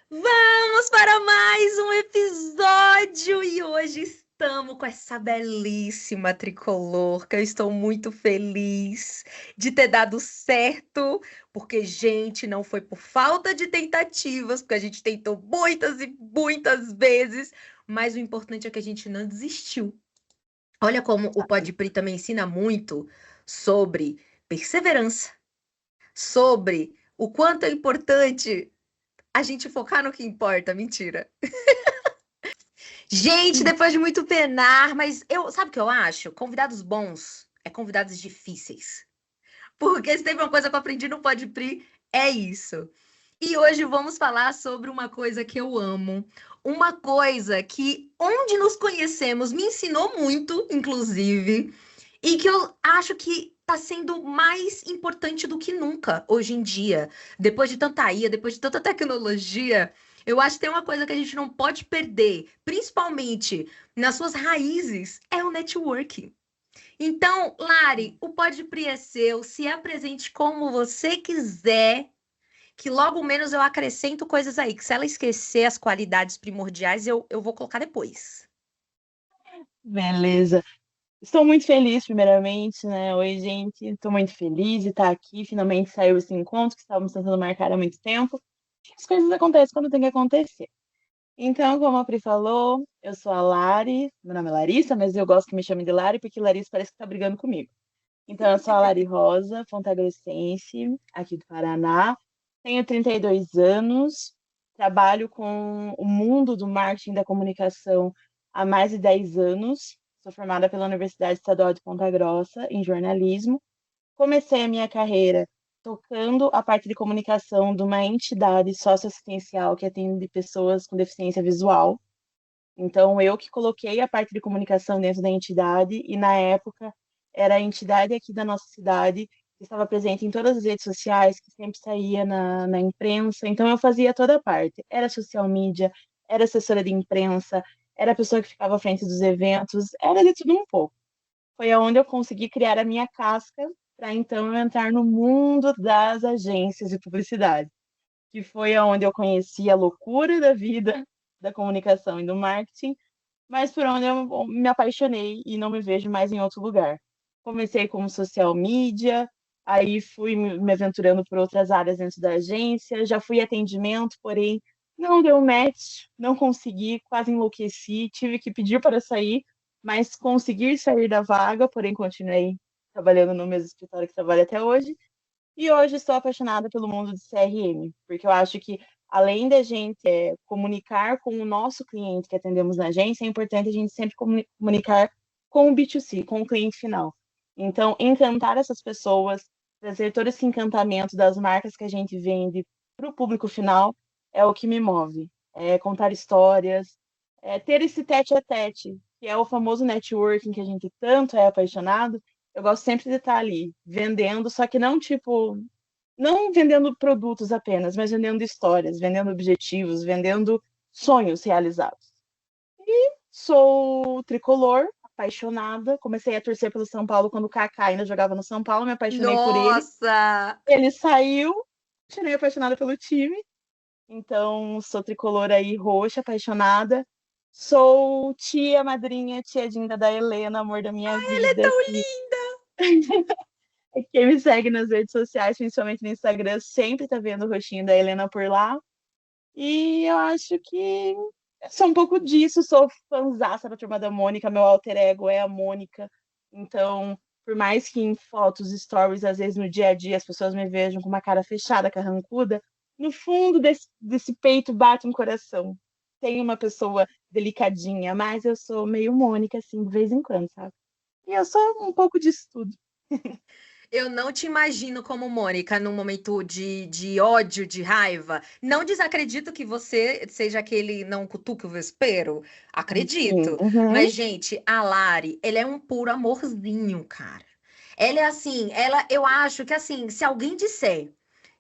Vamos para mais um episódio e hoje estamos com essa belíssima tricolor que eu estou muito feliz de ter dado certo, porque, gente, não foi por falta de tentativas, porque a gente tentou muitas e muitas vezes, mas o importante é que a gente não desistiu. Olha como o Podpri também ensina muito sobre perseverança, sobre o quanto é importante a gente focar no que importa. Mentira. Gente, depois de muito penar, mas sabe o que eu acho? Convidados bons é convidados difíceis. Porque se teve uma coisa que eu aprendi no Podpri, é isso. E hoje vamos falar sobre uma coisa que eu amo, uma coisa que onde nos conhecemos me ensinou muito, inclusive, e que eu acho que está sendo mais importante do que nunca hoje em dia. Depois de tanta IA, depois de tanta tecnologia, eu acho que tem uma coisa que a gente não pode perder, principalmente nas suas raízes, é o networking. Então, Lari, o Podpri é seu, se apresente como você quiser, que logo menos eu acrescento coisas aí, que se ela esquecer as qualidades primordiais, eu vou colocar depois. Beleza. Estou muito feliz, primeiramente, né? Oi, gente. Estou muito feliz de estar aqui. Finalmente saiu esse encontro que estávamos tentando marcar há muito tempo. As coisas acontecem quando tem que acontecer. Então, como a Pri falou, eu sou a Lari. Meu nome é Larissa, mas eu gosto que me chamem de Lari porque Larissa parece que está brigando comigo. Então, eu sou a Lari Rosa, pontagrossense, aqui do Paraná. Tenho 32 anos. Trabalho com o mundo do marketing e da comunicação há mais de 10 anos. Sou formada pela Universidade Estadual de Ponta Grossa em jornalismo. Comecei a minha carreira tocando a parte de comunicação de uma entidade socioassistencial que atende pessoas com deficiência visual. Então, eu que coloquei a parte de comunicação dentro da entidade, e na época era a entidade aqui da nossa cidade que estava presente em todas as redes sociais, que sempre saía na imprensa. Então, eu fazia toda a parte. Era social media, era assessora de imprensa, era a pessoa que ficava à frente dos eventos, era de tudo um pouco. Foi aonde eu consegui criar a minha casca para então eu entrar no mundo das agências de publicidade, que foi aonde eu conheci a loucura da vida da comunicação e do marketing, mas por onde eu me apaixonei e não me vejo mais em outro lugar. Comecei como social media, aí fui me aventurando por outras áreas dentro da agência, já fui atendimento, porém não deu match, não consegui, quase enlouqueci, tive que pedir para sair, mas conseguir sair da vaga, porém continuei trabalhando no mesmo escritório que trabalho até hoje. E hoje estou apaixonada pelo mundo de CRM, porque eu acho que além da gente comunicar com o nosso cliente que atendemos na agência, é importante a gente sempre comunicar com o B2C, com o cliente final. Então, encantar essas pessoas, trazer todo esse encantamento das marcas que a gente vende para o público final é o que me move. É contar histórias, é ter esse tete-a-tete, que é o famoso networking que a gente tanto é apaixonado. Eu gosto sempre de estar ali, vendendo, só que não tipo, não vendendo produtos apenas, mas vendendo histórias, vendendo objetivos, vendendo sonhos realizados. Sou tricolor, apaixonada. Comecei a torcer pelo São Paulo quando o Kaká ainda jogava no São Paulo, me apaixonei por ele. Nossa! Ele saiu, continuei apaixonada pelo time. Então, sou tricolor aí, roxa, apaixonada. Sou tia, madrinha, tia Dinda da Helena, amor da minha Ela é vida, tão que linda! quem me segue nas redes sociais, principalmente no Instagram, sempre tá vendo o rostinho da Helena por lá. E eu acho que eu sou um pouco disso, sou fãzaça da Turma da Mônica, meu alter ego é a Mônica. Então, por mais que em fotos, stories, às vezes no dia a dia as pessoas me vejam com uma cara fechada, carrancuda, no fundo desse peito bate um coração. Tem uma pessoa delicadinha, mas eu sou meio Mônica, assim, de vez em quando, sabe? E eu sou um pouco disso tudo. Eu não te imagino como Mônica num momento de ódio, de raiva. Não desacredito que você seja aquele não cutuca o vespeiro. Sim, Acredito. uhum. Mas, gente, a Lari, ele é um puro amorzinho, cara. Ela é assim, eu acho que assim, se alguém disser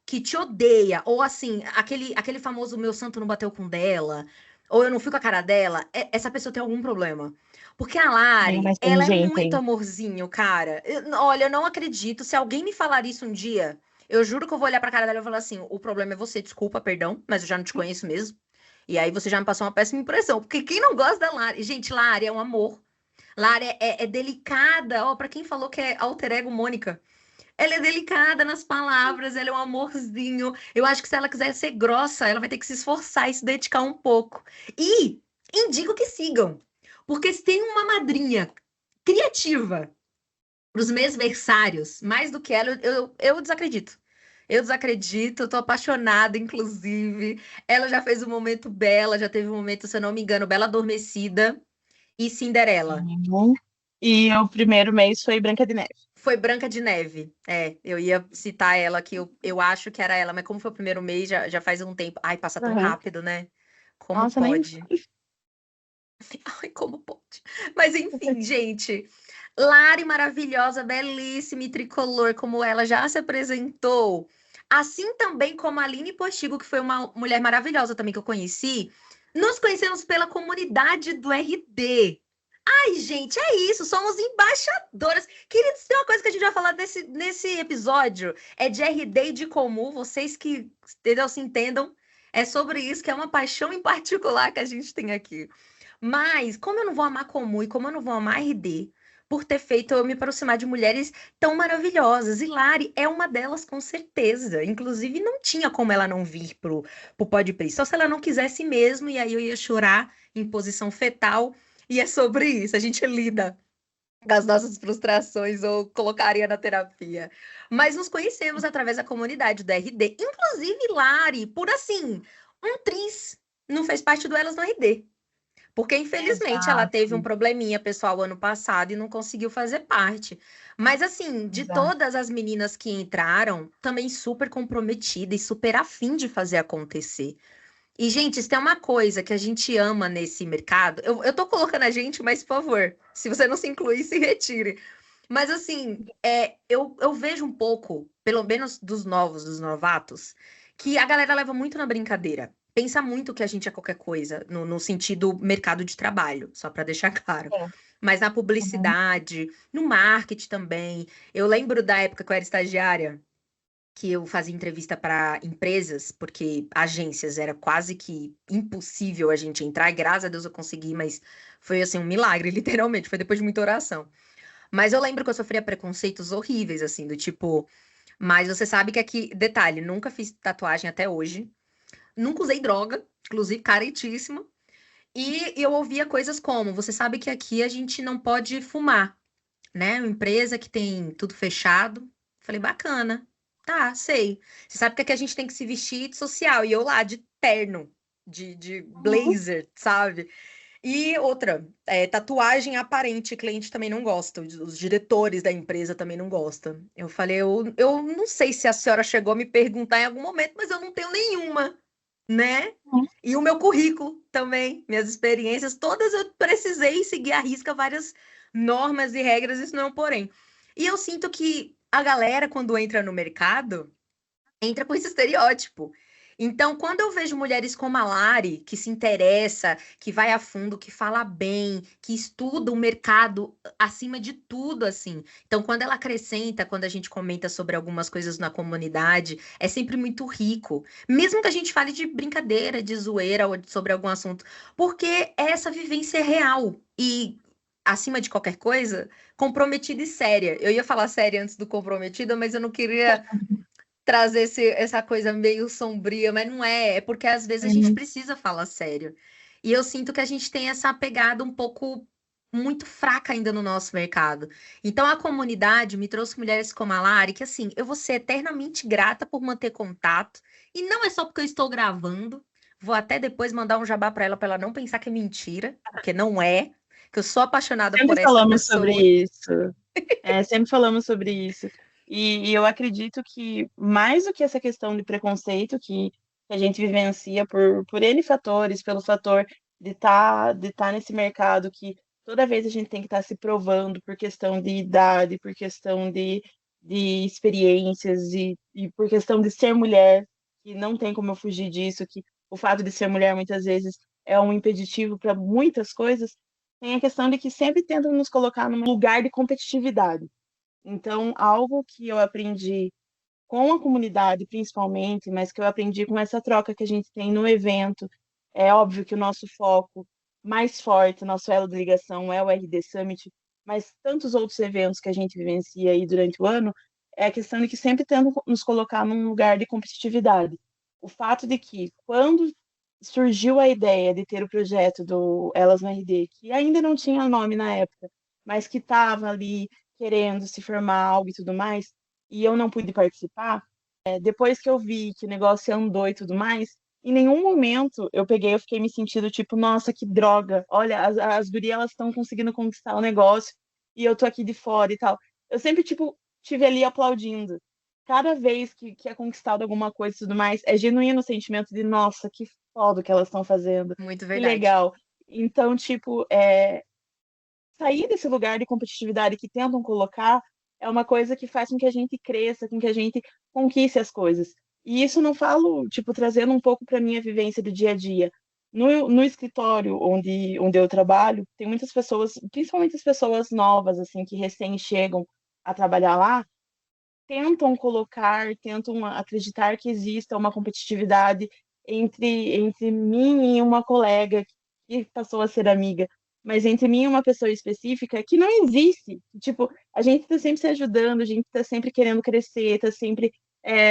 que te odeia, ou assim, aquele famoso meu santo não bateu com dela, ou eu não fui com a cara dela, essa pessoa tem algum problema. Porque a Bem Lari, mais ela é gente, muito hein? amorzinho, cara. Olha, eu não acredito. Se alguém me falar isso um dia, Eu juro que eu vou olhar pra cara dela e falar assim: o problema é você, desculpa, perdão, mas eu já não te conheço mesmo. E aí você já me passou uma péssima impressão. Porque quem não gosta da Lari? Gente, Lari é um amor. Lari é delicada. Ó, pra quem falou que é alter ego Mônica, ela é delicada nas palavras, ela é um amorzinho. Eu acho que se ela quiser ser grossa, ela vai ter que se esforçar e se dedicar um pouco. E indico que sigam. Porque se tem uma madrinha criativa para os mesversários, mais do que ela, eu desacredito. Eu desacredito, eu tô apaixonada, inclusive. Ela já fez o momento Bela, já teve um momento, se eu não me engano, Bela Adormecida e Cinderela. Uhum. E o primeiro mês foi Branca de Neve. Foi Branca de Neve. É, eu ia citar ela, que eu acho que era ela, mas como foi o primeiro mês, já faz um tempo. Ai, passa tão Uhum. rápido, né? Como Nossa, nem. pode? Ai, como pode? Mas enfim, gente. Lari maravilhosa, belíssima e tricolor, como ela já se apresentou. Assim também como a Aline Postigo, que foi uma mulher maravilhosa também que eu conheci. Nos conhecemos pela comunidade do RD. Ai, gente, é isso, somos embaixadoras. Queridos, tem uma coisa que a gente vai falar nesse episódio, é de RD e de comum, vocês que entendeu, se entendam, é sobre isso, que é uma paixão em particular que a gente tem aqui. Mas, como eu não vou amar comum e como eu não vou amar RD, por ter feito eu me aproximar de mulheres tão maravilhosas, e Lari é uma delas com certeza. Inclusive, não tinha como ela não vir pro Podpah, só se ela não quisesse mesmo, e aí eu ia chorar em posição fetal. E é sobre isso, a gente lida com as nossas frustrações ou colocaria na terapia. Mas nos conhecemos através da comunidade do RD, inclusive Lari, por assim, um triz não fez parte do Elas no RD. Porque, infelizmente, ela teve um Exato, probleminha pessoal ano passado e não conseguiu fazer parte. Mas, assim, de exato. todas as meninas que entraram, também super comprometida e super afim de fazer acontecer. E, gente, se tem uma coisa que a gente ama nesse mercado, eu tô colocando a gente, mas por favor, se você não se incluir, se retire. Mas assim, eu vejo um pouco, pelo menos dos novos, dos novatos, que a galera leva muito na brincadeira. Pensa muito que a gente é qualquer coisa, no sentido mercado de trabalho, só para deixar claro. Sim. Mas na Uhum. publicidade, no marketing também. Eu lembro da época que eu era estagiária que eu fazia entrevista para empresas, porque agências era quase que impossível a gente entrar, e graças a Deus eu consegui, mas foi assim um milagre, literalmente, foi depois de muita oração. Mas eu lembro que eu sofria preconceitos horríveis, assim, do tipo, mas você sabe que aqui, detalhe, nunca fiz tatuagem até hoje, nunca usei droga, inclusive caretíssima, e eu ouvia coisas como, você sabe que aqui a gente não pode fumar, né? Uma empresa que tem tudo fechado. Falei, bacana. Tá, sei. Você sabe que aqui a gente tem que se vestir de social. E eu lá, de terno, de Uhum. blazer, sabe? E outra, tatuagem aparente, cliente também não gosta. Os diretores da empresa também não gostam. Eu falei, eu não sei se a senhora chegou a me perguntar em algum momento, mas eu não tenho nenhuma, né? Uhum. E o meu currículo também, minhas experiências, todas eu precisei seguir à risca várias normas e regras, isso não é um porém. E eu sinto que a galera, quando entra no mercado, entra com esse estereótipo. Então, quando eu vejo mulheres como a Lari, que se interessa, que vai a fundo, que fala bem, que estuda o mercado acima de tudo, assim. Então, quando ela acrescenta, quando a gente comenta sobre algumas coisas na comunidade, é sempre muito rico. Mesmo que a gente fale de brincadeira, de zoeira ou sobre algum assunto, porque essa vivência é real. E acima de qualquer coisa, comprometida e séria. Eu ia falar séria antes do comprometida, mas eu não queria trazer essa coisa meio sombria, mas não é. É porque às vezes a gente Uhum. precisa falar sério. E eu sinto que a gente tem essa pegada um pouco muito fraca ainda no nosso mercado. Então a comunidade me trouxe mulheres como a Lari, que assim, eu vou ser eternamente grata por manter contato. E não é só porque eu estou gravando. Vou até depois mandar um jabá para ela não pensar que é mentira, porque não é. Que eu sou apaixonada Sempre por essa falamos sobre pessoa. isso. Sempre falamos sobre isso. E eu acredito que mais do que essa questão de preconceito que a gente vivencia por N fatores, pelo fator de tá nesse mercado que toda vez a gente tem que estar se provando por questão de idade, por questão de experiências e por questão de ser mulher, que não tem como eu fugir disso, que o fato de ser mulher muitas vezes é um impeditivo para muitas coisas, tem a questão de que sempre tentam nos colocar num lugar de competitividade. Então, algo que eu aprendi com a comunidade, principalmente, mas que eu aprendi com essa troca que a gente tem no evento. É óbvio que o nosso foco mais forte, nosso elo de ligação é o RD Summit, mas tantos outros eventos que a gente vivencia aí durante o ano, é a questão de que sempre tendo nos colocar num lugar de competitividade. O fato de que, quando surgiu a ideia de ter o projeto do Elas no RD, que ainda não tinha nome na época, mas que estava ali querendo se formar algo e tudo mais, e eu não pude participar, depois que eu vi que o negócio andou e tudo mais, em nenhum momento eu fiquei me sentindo tipo, nossa, que droga, olha, as gurias elas estão conseguindo conquistar o negócio e eu tô aqui de fora e tal. Eu sempre, tipo, tive ali aplaudindo. Cada vez que é conquistado alguma coisa e tudo mais, é genuíno o sentimento de, nossa, que foda o que elas estão fazendo, Muito que verdade. legal. Então, tipo, sair desse lugar de competitividade que tentam colocar é uma coisa que faz com que a gente cresça, com que a gente conquiste as coisas. E isso não falo, tipo, trazendo um pouco para minha vivência do dia a dia. No escritório onde eu trabalho, tem muitas pessoas, principalmente as pessoas novas, assim, que recém chegam a trabalhar lá, tentam colocar, tentam acreditar que exista uma competitividade entre mim e uma colega que passou a ser amiga, mas entre mim e uma pessoa específica que não existe. Tipo, a gente está sempre se ajudando, a gente está sempre querendo crescer, está sempre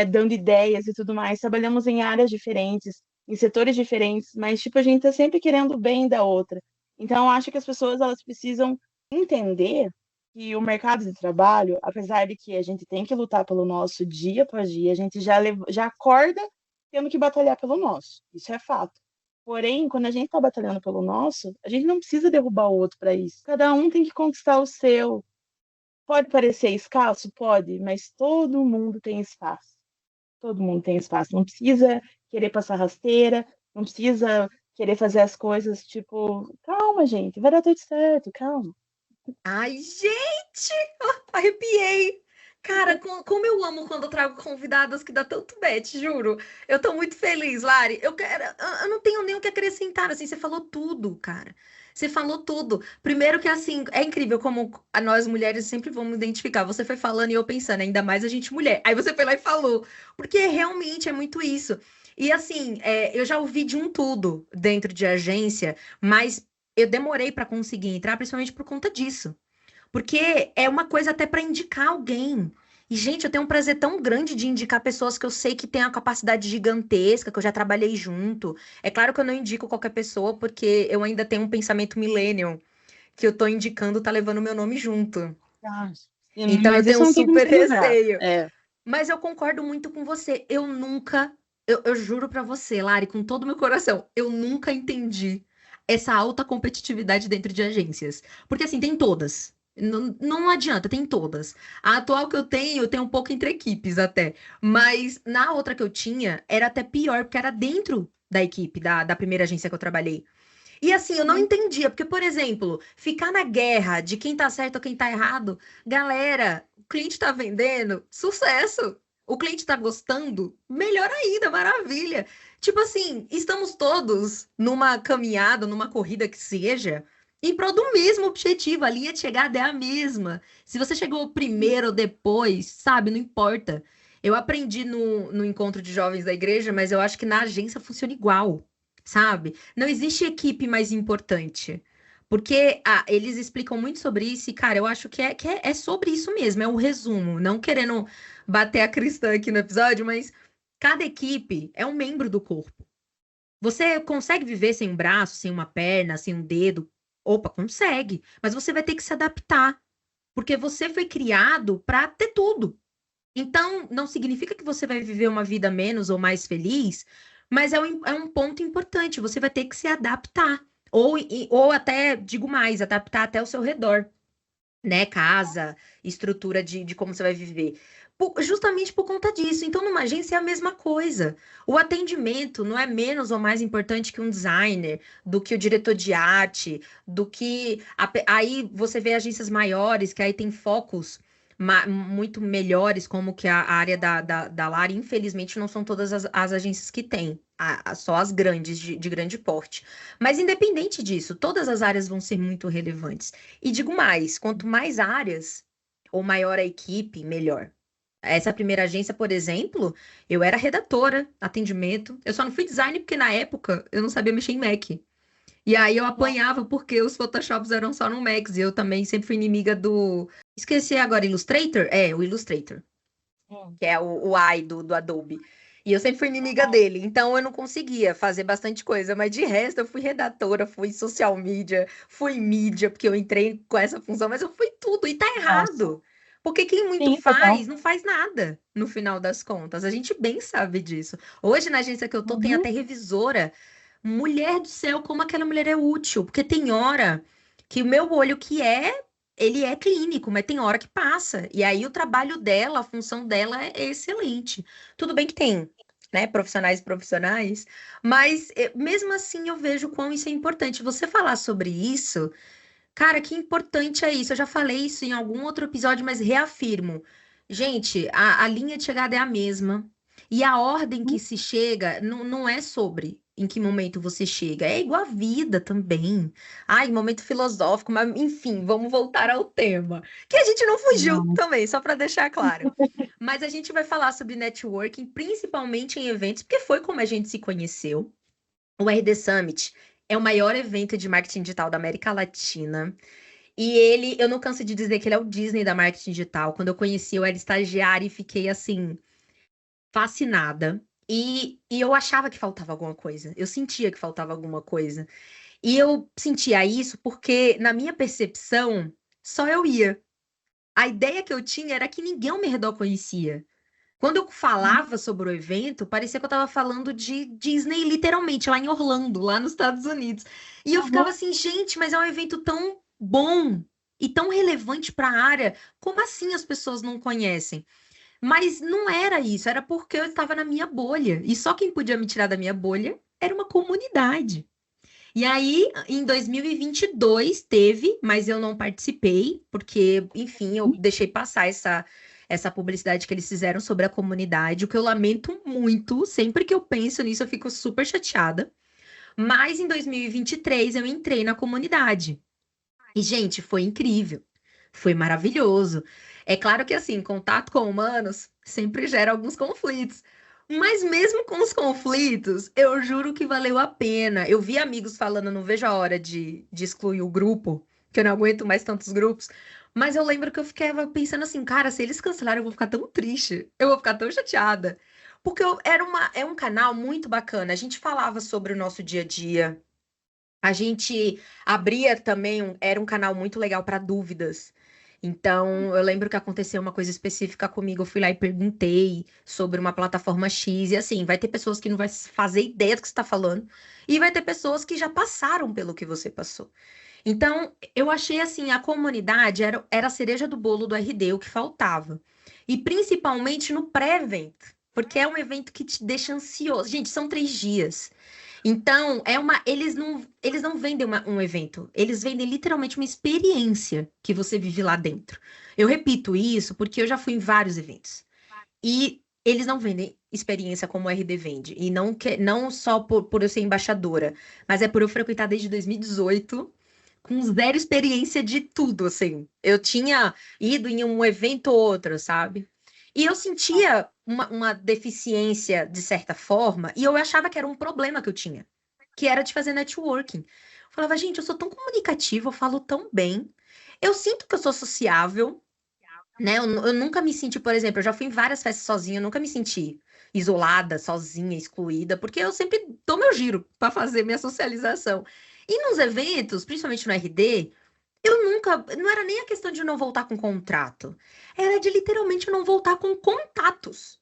dando ideias e tudo mais. Trabalhamos em áreas diferentes, em setores diferentes, mas tipo, a gente está sempre querendo o bem da outra. Então, eu acho que as pessoas elas precisam entender que o mercado de trabalho, apesar de que a gente tem que lutar pelo nosso dia após dia, a gente já acorda tendo que batalhar pelo nosso. Isso é fato. Porém, quando a gente está batalhando pelo nosso, a gente não precisa derrubar o outro para isso. Cada um tem que conquistar o seu. Pode parecer escasso? Pode, mas todo mundo tem espaço. Todo mundo tem espaço. Não precisa querer passar rasteira, não precisa querer fazer as coisas tipo, calma, gente, vai dar tudo certo, calma. Ai, gente! Arrepiei! Cara, como eu amo quando eu trago convidadas que dá tanto match, juro. Eu tô muito feliz, Lari. Eu não tenho nem o que acrescentar, assim, você falou tudo, cara. Você falou tudo. Primeiro que, assim, é incrível como nós mulheres sempre vamos identificar. Você foi falando e eu pensando, ainda mais a gente mulher. Aí você foi lá e falou. Porque realmente é muito isso. E, assim, eu já ouvi de um tudo dentro de agência, mas eu demorei pra conseguir entrar, principalmente por conta disso. Porque é uma coisa até para indicar alguém. E, gente, eu tenho um prazer tão grande de indicar pessoas que eu sei que têm a capacidade gigantesca, que eu já trabalhei junto. É claro que eu não indico qualquer pessoa, porque eu ainda tenho um pensamento millennial, que eu tô indicando, tá levando meu nome junto. Ah, Então eu mas tenho isso um não tem como super se livrar. receio. Mas eu concordo muito com você. Eu juro pra você, Lari, com todo o meu coração, eu nunca entendi essa alta competitividade dentro de agências. Porque assim, tem todas. Não adianta, tem todas. A atual que eu tenho um pouco entre equipes até. Mas na outra que eu tinha, era até pior, porque era dentro da equipe, da primeira agência que eu trabalhei. E assim, eu não Sim. entendia, porque, por exemplo, ficar na guerra de quem tá certo ou quem tá errado, galera, o cliente tá vendendo, sucesso. O cliente tá gostando, melhor ainda, maravilha. Tipo assim, estamos todos numa caminhada, numa corrida que seja, em prol do mesmo objetivo, a linha de chegada é a mesma. Se você chegou primeiro ou depois, sabe, não importa. Eu aprendi no encontro de jovens da igreja, mas eu acho que na agência funciona igual, sabe? Não existe equipe mais importante. Porque eles explicam muito sobre isso, e, cara, eu acho que é sobre isso mesmo, é o resumo. Não querendo bater a cristã aqui no episódio, mas cada equipe é um membro do corpo. Você consegue viver sem um braço, sem uma perna, sem um dedo? Opa, consegue. Mas você vai ter que se adaptar. Porque você foi criado para ter tudo. Então, não significa que você vai viver uma vida menos ou mais feliz, mas é um ponto importante. Você vai ter que se adaptar. Ou até, digo mais, adaptar até o seu redor, né? Casa, estrutura de como você vai viver. Justamente por conta disso. Então, numa agência é a mesma coisa. O atendimento não é menos ou mais importante que um designer, do que o diretor de arte, do que. Aí você vê agências maiores que aí tem focos muito melhores, como que a área da Lari. Infelizmente, não são todas as agências que têm. Só as grandes, de grande porte. Mas independente disso, todas as áreas vão ser muito relevantes. E digo mais, quanto mais áreas ou maior a equipe, melhor. Essa primeira agência, por exemplo, eu era redatora, atendimento. Eu só não fui design porque na época eu não sabia mexer em Mac. E aí eu apanhava porque os Photoshops eram só no Max. E eu também sempre fui inimiga do. Esqueci agora, Illustrator? É, o Illustrator, Hum. que é o AI do Adobe. E eu sempre fui inimiga dele, então eu não conseguia fazer bastante coisa, mas de resto eu fui redatora, fui social media, fui mídia, porque eu entrei com essa função, mas eu fui tudo, e tá Nossa. errado. Porque quem muito Sim, total. faz, não faz nada, no final das contas. A gente bem sabe disso. Hoje, na agência que eu tô, tem Uhum. até revisora. Mulher do céu, como aquela mulher é útil, porque tem hora que o meu olho ele é clínico, mas tem hora que passa. E aí o trabalho dela, a função dela é excelente. Tudo bem que tem, né, profissionais e profissionais, mas mesmo assim eu vejo quão isso é importante. Você falar sobre isso, cara, que importante é isso. Eu já falei isso em algum outro episódio, mas reafirmo. Gente, a linha de chegada é a mesma. E a ordem que se chega não é sobre em que momento você chega. É igual a vida também. Ai, momento filosófico, mas enfim, vamos voltar ao tema. Que a gente não fugiu Vamos. também, só para deixar claro. Mas a gente vai falar sobre networking, principalmente em eventos, porque foi como a gente se conheceu. O RD Summit é o maior evento de marketing digital da América Latina. E ele, eu não canso de dizer que ele é o Disney da marketing digital. Quando eu conheci, eu era estagiária e fiquei assim, fascinada. E eu achava que faltava alguma coisa. Eu sentia que faltava alguma coisa. E eu sentia isso porque, na minha percepção, só eu ia. A ideia que eu tinha era que ninguém ao meu redor conhecia. Quando eu falava sobre o evento, parecia que eu estava falando de Disney, literalmente, lá em Orlando, lá nos Estados Unidos. E eu ficava Uhum. assim, gente, mas é um evento tão bom e tão relevante para a área. Como assim as pessoas não conhecem? Mas não era isso, era porque eu estava na minha bolha. E só quem podia me tirar da minha bolha era uma comunidade. E aí, em 2022 teve, mas eu não participei, porque, enfim, eu deixei passar essa publicidade que eles fizeram sobre a comunidade, o que eu lamento muito. Sempre que eu penso nisso, eu fico super chateada. Mas em 2023 eu entrei na comunidade. E, gente, foi incrível. Foi maravilhoso. É claro que, assim, contato com humanos sempre gera alguns conflitos. Mas mesmo com os conflitos, eu juro que valeu a pena. Eu vi amigos falando, não vejo a hora de excluir o grupo, que eu não aguento mais tantos grupos. Mas eu lembro que eu ficava pensando assim, cara, se eles cancelaram, eu vou ficar tão triste. Eu vou ficar tão chateada. Porque é um canal muito bacana. A gente falava sobre o nosso dia a dia. A gente abria também, era um canal muito legal para dúvidas. Então, eu lembro que aconteceu uma coisa específica comigo. Eu fui lá e perguntei sobre uma plataforma X. E assim, vai ter pessoas que não vai fazer ideia do que você está falando, e vai ter pessoas que já passaram pelo que você passou. Então, eu achei assim, a comunidade era a cereja do bolo do RD, o que faltava. E principalmente no pré-evento, porque é um evento que te deixa ansioso. Gente, são 3 dias. Então, eles não vendem um evento, eles vendem literalmente uma experiência que você vive lá dentro. Eu repito isso porque eu já fui em vários eventos. E eles não vendem experiência como o RD vende. E não só por eu ser embaixadora, mas é por eu frequentar desde 2018, com zero experiência de tudo, assim. Eu tinha ido em um evento ou outro, sabe? E eu sentia uma deficiência, de certa forma, e eu achava que era um problema que eu tinha, que era de fazer networking. Eu falava, gente, eu sou tão comunicativa, eu falo tão bem, eu sinto que eu sou sociável, né? Eu nunca me senti, por exemplo, eu já fui em várias festas sozinha, eu nunca me senti isolada, sozinha, excluída, porque eu sempre dou meu giro para fazer minha socialização. E nos eventos, principalmente no RD, eu nunca, não era nem a questão de não voltar com contrato, era de literalmente não voltar com contatos.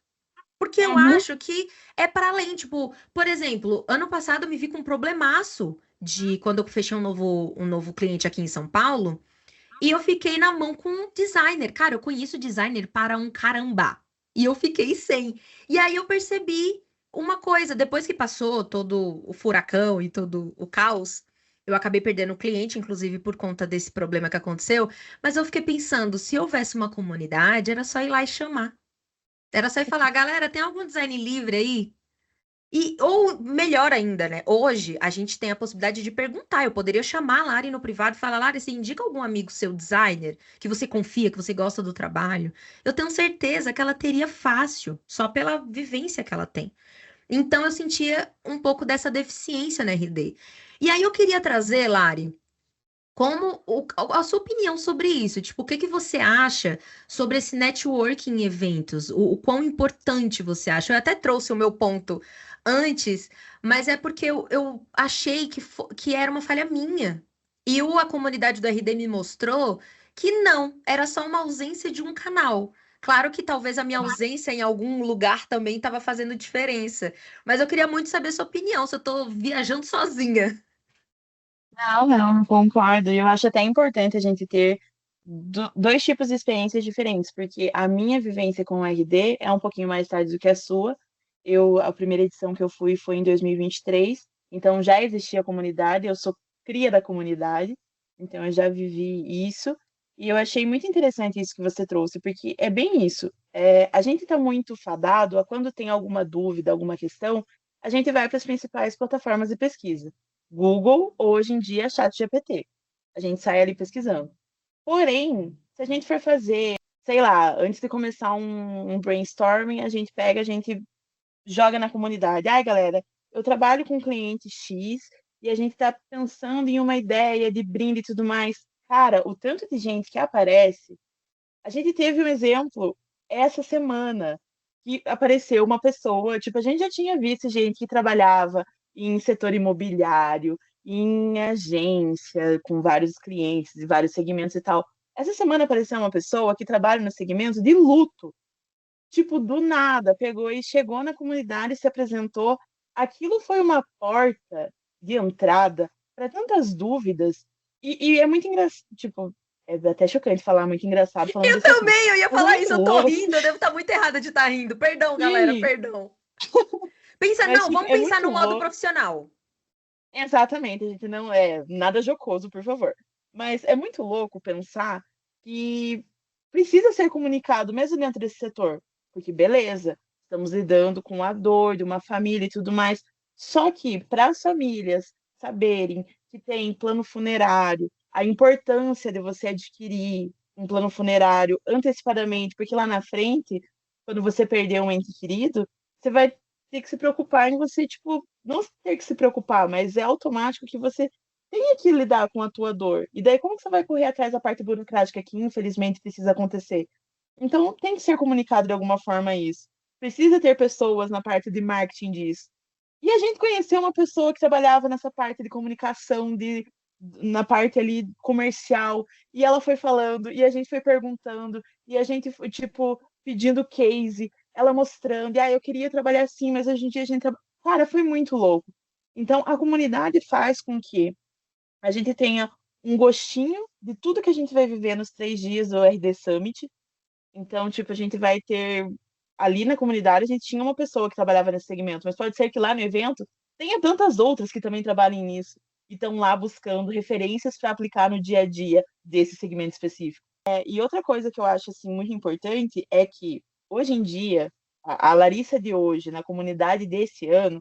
Porque eu Uhum. acho que é para além, tipo, por exemplo, ano passado eu me vi com um problemaço de quando eu fechei um novo cliente aqui em São Paulo. E eu fiquei na mão com um designer. Cara, eu conheço designer para um caramba. E eu fiquei sem. E aí eu percebi uma coisa, depois que passou todo o furacão e todo o caos, eu acabei perdendo o cliente, inclusive por conta desse problema que aconteceu. Mas eu fiquei pensando, se houvesse uma comunidade, era só ir lá e chamar. Era só ir falar, galera, tem algum design livre aí? Ou melhor ainda, né? Hoje a gente tem a possibilidade de perguntar. Eu poderia chamar a Lari no privado e falar, Lari, você indica algum amigo seu designer que você confia, que você gosta do trabalho? Eu tenho certeza que ela teria fácil, só pela vivência que ela tem. Então eu sentia um pouco dessa deficiência na RD. E aí eu queria trazer, Lari, a sua opinião sobre isso? Tipo, o que que você acha sobre esse networking em eventos? O quão importante você acha? Eu até trouxe o meu ponto antes, mas é porque eu achei que era uma falha minha. E a comunidade do RD me mostrou que não, era só uma ausência de um canal. Claro que talvez a minha ausência em algum lugar também estava fazendo diferença. Mas eu queria muito saber sua opinião, se eu estou viajando sozinha. Não, não, concordo. E eu acho até importante a gente ter dois tipos de experiências diferentes, porque a minha vivência com o RD é um pouquinho mais tarde do que a sua. A primeira edição que eu fui foi em 2023, então já existia a comunidade, eu sou cria da comunidade, então eu já vivi isso. E eu achei muito interessante isso que você trouxe, porque é bem isso. A gente está muito fadado a quando tem alguma dúvida, alguma questão, a gente vai para as principais plataformas de pesquisa. Google, ou hoje em dia, ChatGPT. A gente sai ali pesquisando. Porém, se a gente for fazer, sei lá, antes de começar um brainstorming, a gente joga na comunidade. Ai, galera, eu trabalho com um cliente X e a gente está pensando em uma ideia de brinde e tudo mais. Cara, o tanto de gente que aparece. A gente teve um exemplo essa semana que apareceu uma pessoa, tipo, a gente já tinha visto gente que trabalhava em setor imobiliário, em agência, com vários clientes e vários segmentos e tal. Essa semana apareceu uma pessoa que trabalha no segmento de luto. Tipo, do nada, pegou e chegou na comunidade, se apresentou. Aquilo foi uma porta de entrada para tantas dúvidas. E é muito engraçado, tipo, é até chocante falar muito engraçado falando Eu desse assunto. também, eu ia Mas é falar muito isso, eu tô louco, rindo, eu devo estar muito errada de estar rindo. Perdão, galera, sim, perdão. Pensa, mas não, tipo, vamos é pensar muito no modo louco. profissional. Exatamente, a gente não é nada jocoso, por favor. Mas é muito louco pensar que precisa ser comunicado mesmo dentro desse setor, porque beleza, estamos lidando com a dor de uma família e tudo mais. Só que para as famílias saberem que tem plano funerário, a importância de você adquirir um plano funerário antecipadamente, porque lá na frente, quando você perder um ente querido, você vai ter que se preocupar em você, tipo, não ter que se preocupar, mas é automático que você tenha que lidar com a tua dor. E daí, como que você vai correr atrás da parte burocrática que, infelizmente, precisa acontecer? Então, tem que ser comunicado de alguma forma isso. Precisa ter pessoas na parte de marketing disso. E a gente conheceu uma pessoa que trabalhava nessa parte de comunicação, na parte ali comercial, e ela foi falando, e a gente foi perguntando, e a gente foi, tipo, pedindo case, ela mostrando, e eu queria trabalhar assim, mas hoje em dia a gente. Cara, foi muito louco. Então, a comunidade faz com que a gente tenha um gostinho de tudo que a gente vai viver nos 3 dias do RD Summit. Então, tipo, a gente vai ter ali na comunidade, a gente tinha uma pessoa que trabalhava nesse segmento, mas pode ser que lá no evento tenha tantas outras que também trabalhem nisso e estão lá buscando referências para aplicar no dia a dia desse segmento específico. E outra coisa que eu acho assim muito importante é que hoje em dia a Larissa de hoje na comunidade desse ano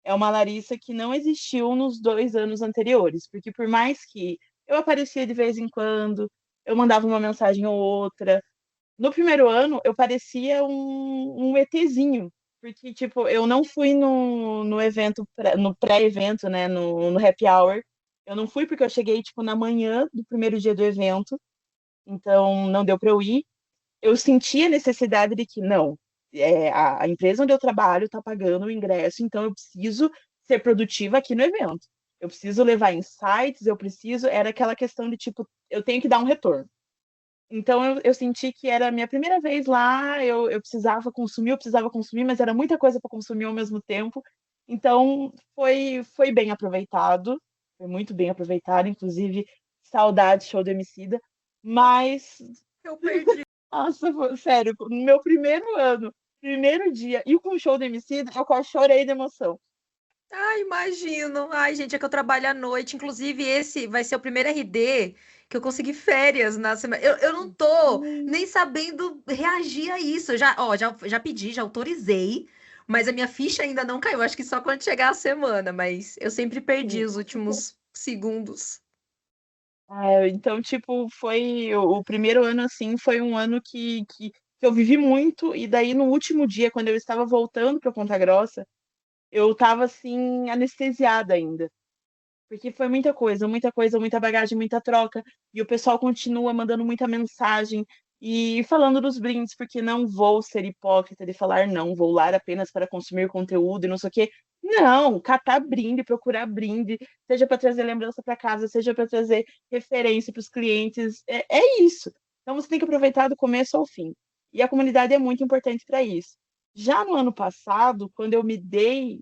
é uma Larissa que não existiu nos 2 anos anteriores, porque por mais que eu aparecia de vez em quando, eu mandava uma mensagem ou outra, no primeiro ano, eu parecia um ETzinho, porque, tipo, eu não fui no evento, no pré-evento, né, no happy hour. Eu não fui porque eu cheguei, tipo, na manhã do primeiro dia do evento, então não deu para eu ir. Eu senti a necessidade de que, não, a empresa onde eu trabalho está pagando o ingresso, então eu preciso ser produtiva aqui no evento. Eu preciso levar insights, eu preciso. Era aquela questão de, tipo, eu tenho que dar um retorno. Então eu senti que era a minha primeira vez lá, eu precisava consumir, mas era muita coisa para consumir ao mesmo tempo. Então foi bem aproveitado, foi muito bem aproveitado, inclusive saudade show do Emicida, mas Eu perdi. nossa, sério, no meu primeiro ano, primeiro dia, e com o show do Emicida, eu quase chorei de emoção. Ai, imagino. Ai, gente, é que eu trabalho à noite. Inclusive, esse vai ser o primeiro RD que eu consegui férias na semana. Eu não tô Ai, nem sabendo reagir a isso. Eu já pedi, já autorizei, Mas a minha ficha ainda não caiu. Acho que só quando chegar a semana, mas eu sempre perdi Sim. os últimos segundos. Então, tipo, foi o primeiro ano, assim, foi um ano que eu vivi muito, e daí no último dia, quando eu estava voltando para Ponta Grossa, eu tava, assim, anestesiada ainda. Porque foi muita coisa, muita bagagem, muita troca. E o pessoal continua mandando muita mensagem e falando dos brindes, porque não vou ser hipócrita de falar não, vou lá apenas para consumir conteúdo e não sei o quê. Não, catar brinde, procurar brinde, seja para trazer lembrança para casa, seja para trazer referência para os clientes. É isso. Então você tem que aproveitar do começo ao fim. E a comunidade é muito importante para isso. Já no ano passado, quando eu me dei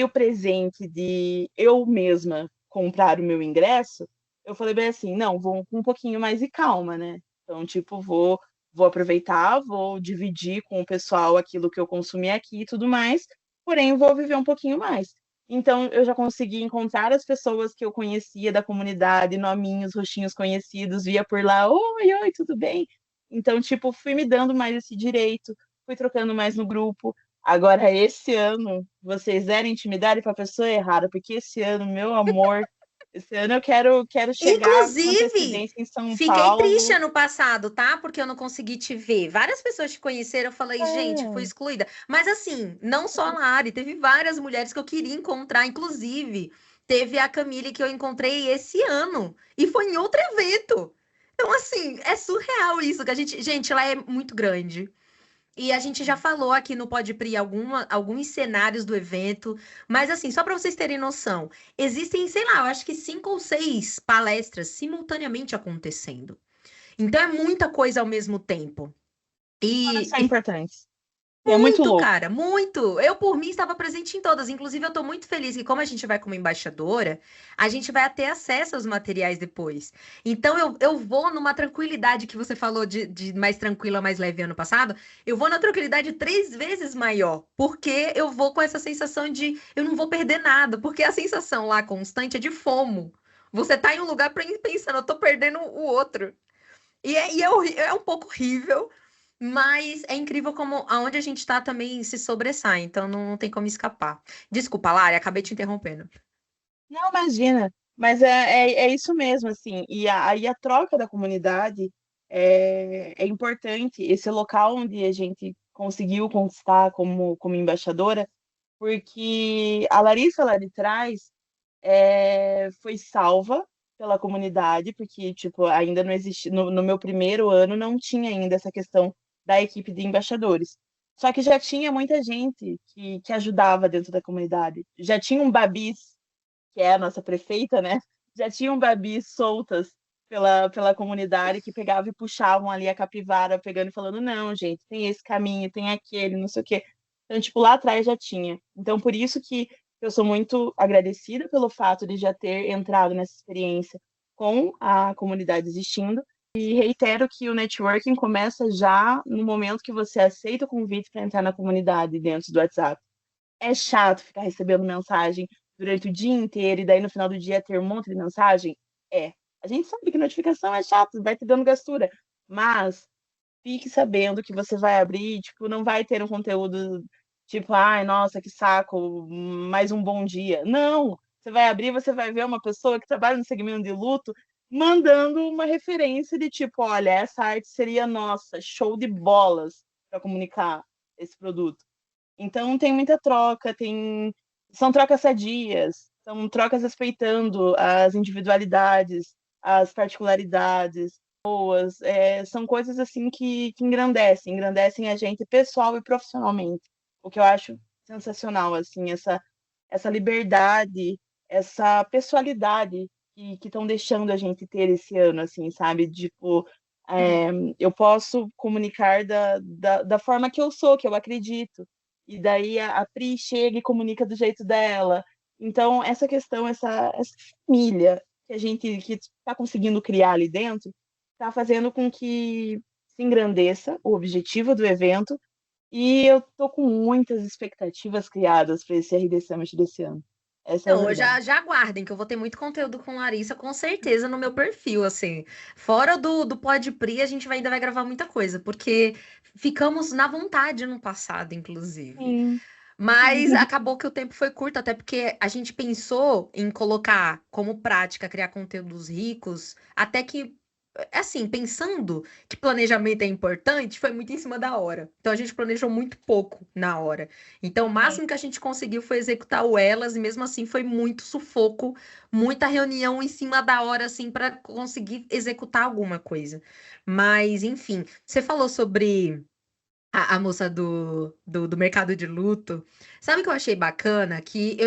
o presente de eu mesma comprar o meu ingresso, eu falei bem assim, não, vou com um pouquinho mais de calma, né? Então, tipo, vou aproveitar, vou dividir com o pessoal aquilo que eu consumi aqui e tudo mais, porém vou viver um pouquinho mais. Então, eu já consegui encontrar as pessoas que eu conhecia da comunidade, nominhos, rostinhos conhecidos, via por lá, oi, oi, tudo bem? Então, tipo, fui me dando mais esse direito, fui trocando mais no grupo. Agora, esse ano, vocês deram intimidade para a pessoa errada, porque esse ano, meu amor, esse ano eu quero chegar com Inclusive, antecedência em São fiquei triste Paulo. ano passado, tá? Porque eu não consegui te ver. Várias pessoas te conheceram, eu falei, gente, fui É, excluída. Mas assim, não só a Lari, teve várias mulheres que eu queria encontrar, inclusive, teve a Camille que eu encontrei esse ano e foi em outro evento. Então, assim, é surreal isso, que gente, ela é muito grande. E a gente já falou aqui no Podpri alguns cenários do evento, mas assim, só para vocês terem noção, existem, sei lá, eu acho que 5 ou 6 palestras simultaneamente acontecendo. Então é muita coisa ao mesmo tempo. todas E, são importantes. E é muito muito, louco. cara, muito. Eu, por mim, estava presente em todas. Inclusive, eu tô muito feliz que, como a gente vai como embaixadora, a gente vai ter acesso aos materiais depois. Então, eu vou numa tranquilidade que você falou de mais tranquila, mais leve ano passado. Eu vou na tranquilidade 3 vezes maior, porque eu vou com essa sensação de eu não vou perder nada, porque a sensação lá constante é de fomo. Você tá em um lugar pensando, eu tô perdendo o outro. É um pouco horrível, mas é incrível como aonde a gente tá também se sobressai, então não tem como escapar. Desculpa, Lari, acabei te interrompendo. Não, imagina. Mas é isso mesmo, assim. E a troca da comunidade é importante. Esse local onde a gente conseguiu conquistar como embaixadora, porque a Larissa lá de trás foi salva pela comunidade, porque, tipo, ainda não existe, no meu primeiro ano não tinha ainda essa questão da equipe de embaixadores. Só que já tinha muita gente que ajudava dentro da comunidade. Já tinha um Babis, que é a nossa prefeita, né? Já tinham Babis soltas pela comunidade que pegavam e puxavam ali a capivara, pegando e falando, não, gente, tem esse caminho, tem aquele, não sei o quê. Então, tipo, lá atrás já tinha. Então, por isso que eu sou muito agradecida pelo fato de já ter entrado nessa experiência com a comunidade existindo. E reitero que o networking começa já no momento que você aceita o convite para entrar na comunidade dentro do WhatsApp. É chato ficar recebendo mensagem durante o dia inteiro e daí no final do dia ter um monte de mensagem? É. A gente sabe que notificação é chato, vai te dando gastura. Mas fique sabendo que você vai abrir, tipo, não vai ter um conteúdo tipo, ai, nossa, que saco, mais um bom dia. Não! Você vai abrir, você vai ver uma pessoa que trabalha no segmento de luto mandando uma referência de tipo, olha, essa arte seria nossa, show de bolas para comunicar esse produto. Então tem muita troca, são trocas sadias, são trocas respeitando as individualidades, as particularidades, são coisas assim que engrandecem a gente pessoal e profissionalmente. O que eu acho sensacional, assim, essa liberdade, essa pessoalidade que estão deixando a gente ter esse ano, assim, sabe? Tipo, é, eu posso comunicar da forma que eu sou, que eu acredito. E daí a Pri chega e comunica do jeito dela. Então, essa questão, essa família que a gente que está conseguindo criar ali dentro, está fazendo com que se engrandeça o objetivo do evento. E eu tô com muitas expectativas criadas para esse RD Summit desse ano. Essa é a Não, verdade. já aguardem, que eu vou ter muito conteúdo com Larissa, com certeza, no meu perfil, assim. Fora do Podpri, a gente ainda vai gravar muita coisa, porque ficamos na vontade no passado, inclusive. Sim. Mas acabou que o tempo foi curto, até porque a gente pensou em colocar como prática criar conteúdos ricos, até que, assim, pensando que planejamento é importante, foi muito em cima da hora. Então a gente planejou muito pouco na hora. Então o Sim. máximo que a gente conseguiu foi executar o Elas, e mesmo assim foi muito sufoco, muita reunião em cima da hora, assim, para conseguir executar alguma coisa. Mas, enfim, você falou sobre a moça do mercado de luto. Sabe o que eu achei bacana? Que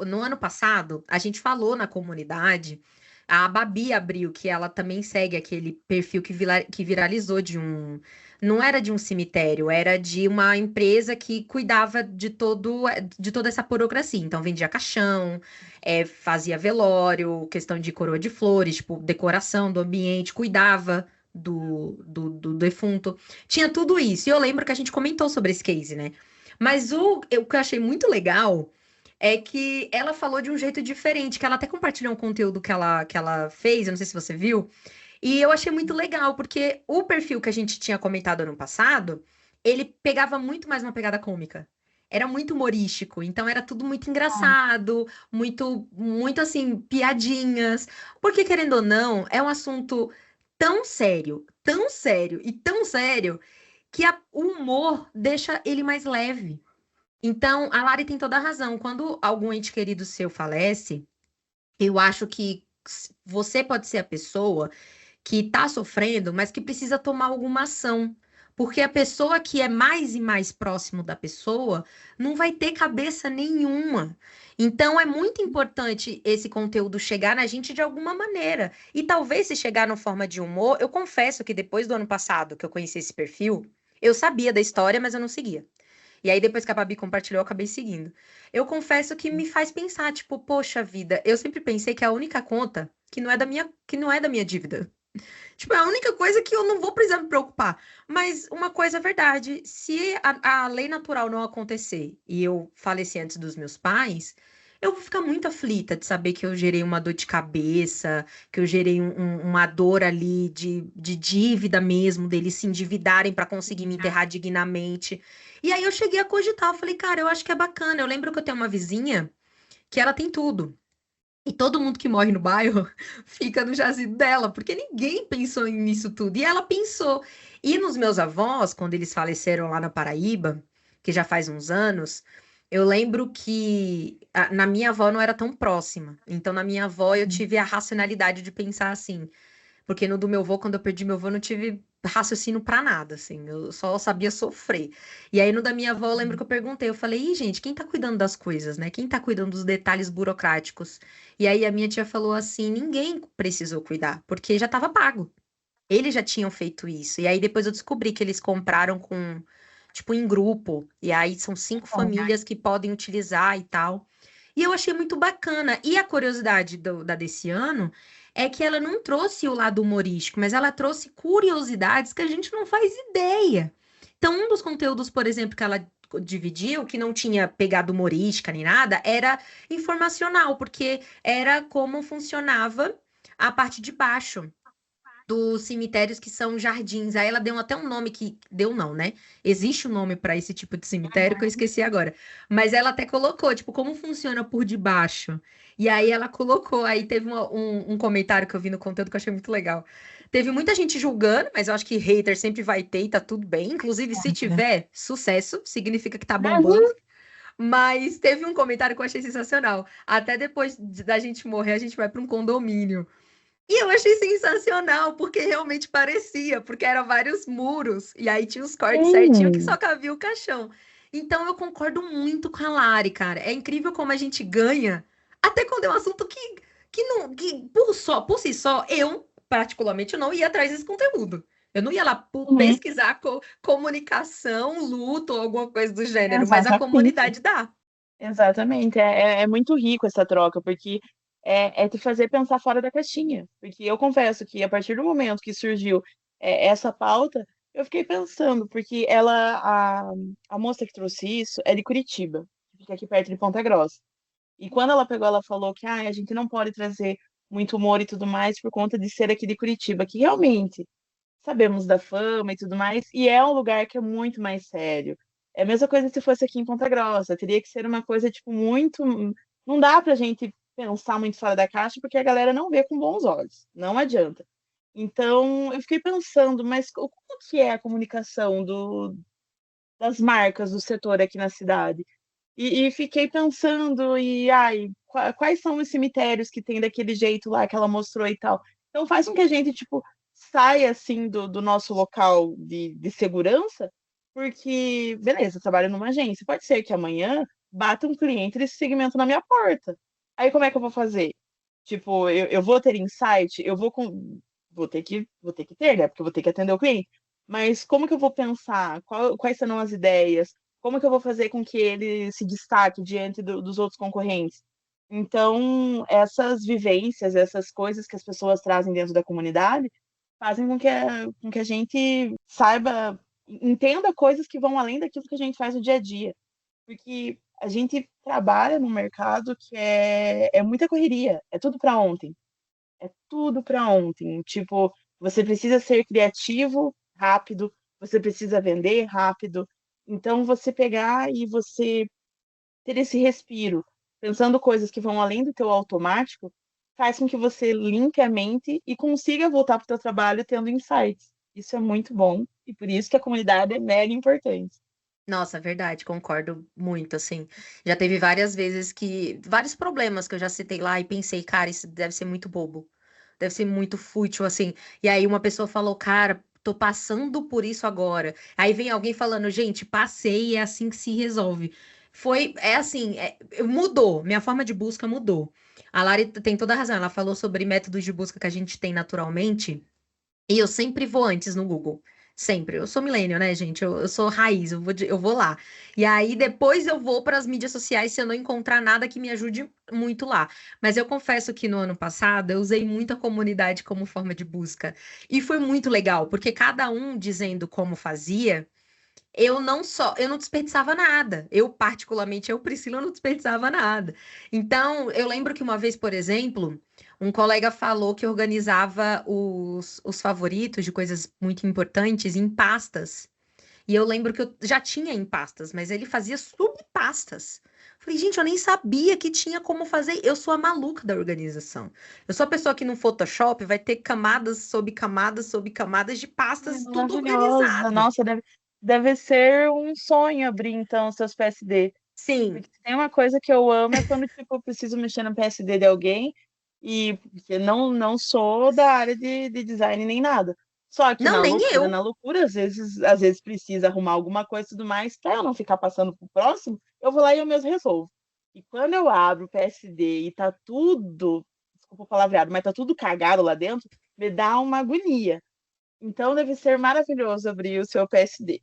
no ano passado, a gente falou na comunidade, a Babi abriu, que ela também segue aquele perfil que viralizou de um. Não era de um cemitério, era de uma empresa que cuidava de toda essa burocracia. Então, vendia caixão, fazia velório, questão de coroa de flores, tipo, decoração do ambiente, cuidava do defunto. Tinha tudo isso. E eu lembro que a gente comentou sobre esse case, né? Mas o que eu achei muito legal é que ela falou de um jeito diferente, que ela até compartilhou um conteúdo que ela fez, eu não sei se você viu, e eu achei muito legal, porque o perfil que a gente tinha comentado ano passado, ele pegava muito mais uma pegada cômica. Era muito humorístico, então era tudo muito Ah, engraçado, muito assim, piadinhas. Porque, querendo ou não, é um assunto tão sério e tão sério que o humor deixa ele mais leve. Então, a Lari tem toda a razão. Quando algum ente querido seu falece, eu acho que você pode ser a pessoa que tá sofrendo, mas que precisa tomar alguma ação. Porque a pessoa que é mais e mais próximo da pessoa não vai ter cabeça nenhuma. Então é muito importante esse conteúdo chegar na gente de alguma maneira. E talvez se chegar na forma de humor, eu confesso que depois do ano passado que eu conheci esse perfil, eu sabia da história, mas eu não seguia. E aí, depois que a Babi compartilhou, eu acabei seguindo. Eu confesso que me faz pensar, tipo, poxa vida, eu sempre pensei que a única conta que não é da minha dívida. Tipo, é a única coisa que eu não vou precisar me preocupar. Mas uma coisa é verdade: se a lei natural não acontecer e eu falecer antes dos meus pais, eu vou ficar muito aflita de saber que eu gerei uma dor de cabeça, que eu gerei uma dor ali de dívida mesmo, deles se endividarem para conseguir me enterrar dignamente. E aí eu cheguei a cogitar, eu falei, cara, eu acho que é bacana. Eu lembro que eu tenho uma vizinha que ela tem tudo. E todo mundo que morre no bairro fica no jazido dela, porque ninguém pensou nisso tudo. E ela pensou. E nos meus avós, quando eles faleceram lá na Paraíba, que já faz uns anos, eu lembro que na minha avó não era tão próxima. Então, na minha avó, eu tive a racionalidade de pensar assim. Porque no do meu avô, quando eu perdi meu avô, eu não tive raciocínio pra nada, assim. Eu só sabia sofrer. E aí no da minha avó, eu lembro que eu perguntei, eu falei, ih, gente, quem tá cuidando das coisas, né? Quem tá cuidando dos detalhes burocráticos? E aí a minha tia falou assim, ninguém precisou cuidar, porque já tava pago. Eles já tinham feito isso. E aí depois eu descobri que eles compraram com, tipo, em grupo. E aí são 5 famílias que podem utilizar e tal. E eu achei muito bacana. E a curiosidade da desse ano é que ela não trouxe o lado humorístico, mas ela trouxe curiosidades que a gente não faz ideia. Então, um dos conteúdos, por exemplo, que ela dividiu, que não tinha pegada humorística nem nada, era informacional, porque era como funcionava a parte de baixo dos cemitérios que são jardins. Aí ela deu até um nome que deu não, né? Existe um nome para esse tipo de cemitério que eu esqueci agora. Mas ela até colocou, tipo, como funciona por debaixo. E aí ela colocou, aí teve um comentário que eu vi no conteúdo que eu achei muito legal. Teve muita gente julgando, mas eu acho que hater sempre vai ter e tá tudo bem. Inclusive, se tiver sucesso, significa que tá bombando. uhum. Mas teve um comentário que eu achei sensacional. Até depois da gente morrer, a gente vai para um condomínio. E eu achei sensacional, porque realmente parecia, porque eram vários muros, e aí tinha os cortes certinho que só Sim. cabia o caixão. Então eu concordo muito com a Lari, cara. É incrível como a gente ganha, até quando é um assunto que não, que por si só, eu, particularmente, eu não ia atrás desse conteúdo. Eu não ia lá Uhum. pesquisar comunicação, luto ou alguma coisa do gênero, mas a Exatamente. comunidade dá. Exatamente. É muito rico essa troca, porque é te fazer pensar fora da caixinha. Porque eu confesso que a partir do momento que surgiu essa pauta, eu fiquei pensando, porque a moça que trouxe isso é de Curitiba, que fica aqui perto de Ponta Grossa. E quando ela pegou, ela falou que a gente não pode trazer muito humor e tudo mais por conta de ser aqui de Curitiba, que realmente sabemos da fama e tudo mais, e é um lugar que é muito mais sério. É a mesma coisa se fosse aqui em Ponta Grossa. Teria que ser uma coisa, tipo, muito. Não dá pra gente pensar muito fora da caixa, porque a galera não vê com bons olhos. Não adianta. Então, eu fiquei pensando, mas como que é a comunicação das marcas do setor aqui na cidade? E fiquei pensando, ai, quais são os cemitérios que tem daquele jeito lá que ela mostrou e tal. Então faz com que a gente, tipo, saia assim do nosso local de segurança, porque, beleza, eu trabalho numa agência. Pode ser que amanhã bata um cliente desse segmento na minha porta. Aí como é que eu vou fazer? Tipo, eu vou ter insight, vou ter que ter, né? Porque eu vou ter que atender o cliente. Mas como que eu vou pensar? Quais serão as ideias? Como que eu vou fazer com que ele se destaque diante dos outros concorrentes? Então, essas vivências, essas coisas que as pessoas trazem dentro da comunidade, fazem com que a gente saiba, entenda coisas que vão além daquilo que a gente faz no dia a dia. Porque a gente trabalha num mercado que é muita correria, é tudo para ontem. É tudo para ontem. Tipo, você precisa ser criativo rápido, você precisa vender rápido. Então, você pegar e você ter esse respiro, pensando coisas que vão além do teu automático, faz com que você limpe a mente e consiga voltar para o teu trabalho tendo insights. Isso é muito bom e por isso que a comunidade é mega importante. Nossa, é verdade, concordo muito, assim. Já teve várias vezes vários problemas que eu já citei lá e pensei, cara, isso deve ser muito bobo. Deve ser muito fútil, assim. E aí uma pessoa falou, cara, tô passando por isso agora. Aí vem alguém falando, gente, passei e é assim que se resolve. É assim, mudou. Minha forma de busca mudou. A Lari tem toda a razão. Ela falou sobre métodos de busca que a gente tem naturalmente. E eu sempre vou antes no Google. Sempre. Eu sou millennial, né, gente? Eu sou raiz, eu vou lá. E aí depois eu vou para as mídias sociais se eu não encontrar nada que me ajude muito lá. Mas eu confesso que no ano passado eu usei muito a comunidade como forma de busca. E foi muito legal, porque cada um dizendo como fazia. Eu não desperdiçava nada. Priscila, não desperdiçava nada. Então, eu lembro que uma vez, por exemplo, um colega falou que organizava os favoritos de coisas muito importantes em pastas. E eu lembro que eu já tinha em pastas, mas ele fazia subpastas. Falei, gente, eu nem sabia que tinha como fazer. Eu sou a maluca da organização. Eu sou a pessoa que no Photoshop vai ter camadas sobre camadas de É pastas, tudo maravilhosa. organizado. Nossa, deve ser um sonho abrir, então, seus PSD. Sim. Porque se tem uma coisa que eu amo é quando, tipo, eu preciso mexer no PSD de alguém e porque não sou da área de design nem nada. Só que Não, nem eu. na loucura, às vezes precisa arrumar alguma coisa e tudo mais, pra eu não ficar passando pro próximo, eu vou lá e eu mesmo resolvo. E quando eu abro o PSD e tá tudo, desculpa o palavreado, mas tá tudo cagado lá dentro, me dá uma agonia. Então deve ser maravilhoso abrir o seu PSD.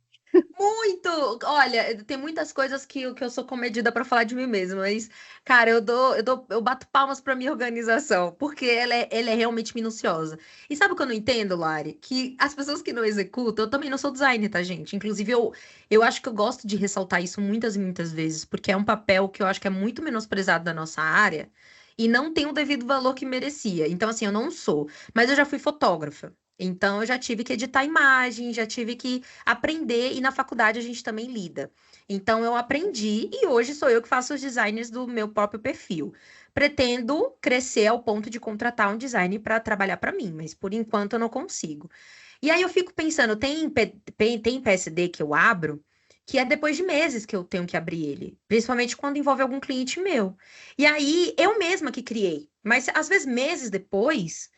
Muito! Olha, tem muitas coisas que eu sou comedida pra falar de mim mesma, mas, cara, eu bato palmas pra minha organização, porque ela é realmente minuciosa. E sabe o que eu não entendo, Lari? Que as pessoas que não executam, eu também não sou designer, tá, gente? Inclusive, eu acho que eu gosto de ressaltar isso muitas e muitas vezes, porque é um papel que eu acho que é muito menosprezado da nossa área e não tem o devido valor que merecia. Então, assim, eu não sou, mas eu já fui fotógrafa. Então, eu já tive que editar imagem, já tive que aprender e na faculdade a gente também lida. Então eu aprendi e hoje sou eu que faço os designers do meu próprio perfil. Pretendo crescer ao ponto de contratar um designer para trabalhar para mim, mas por enquanto eu não consigo. E aí eu fico pensando, tem PSD que eu abro que é depois de meses que eu tenho que abrir ele, principalmente quando envolve algum cliente meu. E aí eu mesma que criei, mas às vezes meses depois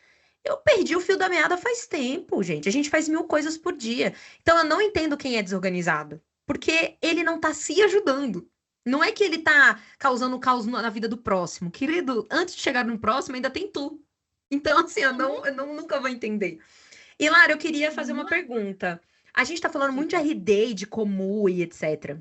eu perdi o fio da meada faz tempo, gente. A gente faz mil coisas por dia. Então eu não entendo quem é desorganizado, porque ele não tá se ajudando. Não é que ele tá causando caos na vida do próximo. Querido, antes de chegar no próximo, ainda tem tu. Então, assim, Uhum, nunca vou entender. E, Lara, eu queria fazer uma uhum. pergunta. A gente tá falando muito de Diga. RD, de Comu e etc.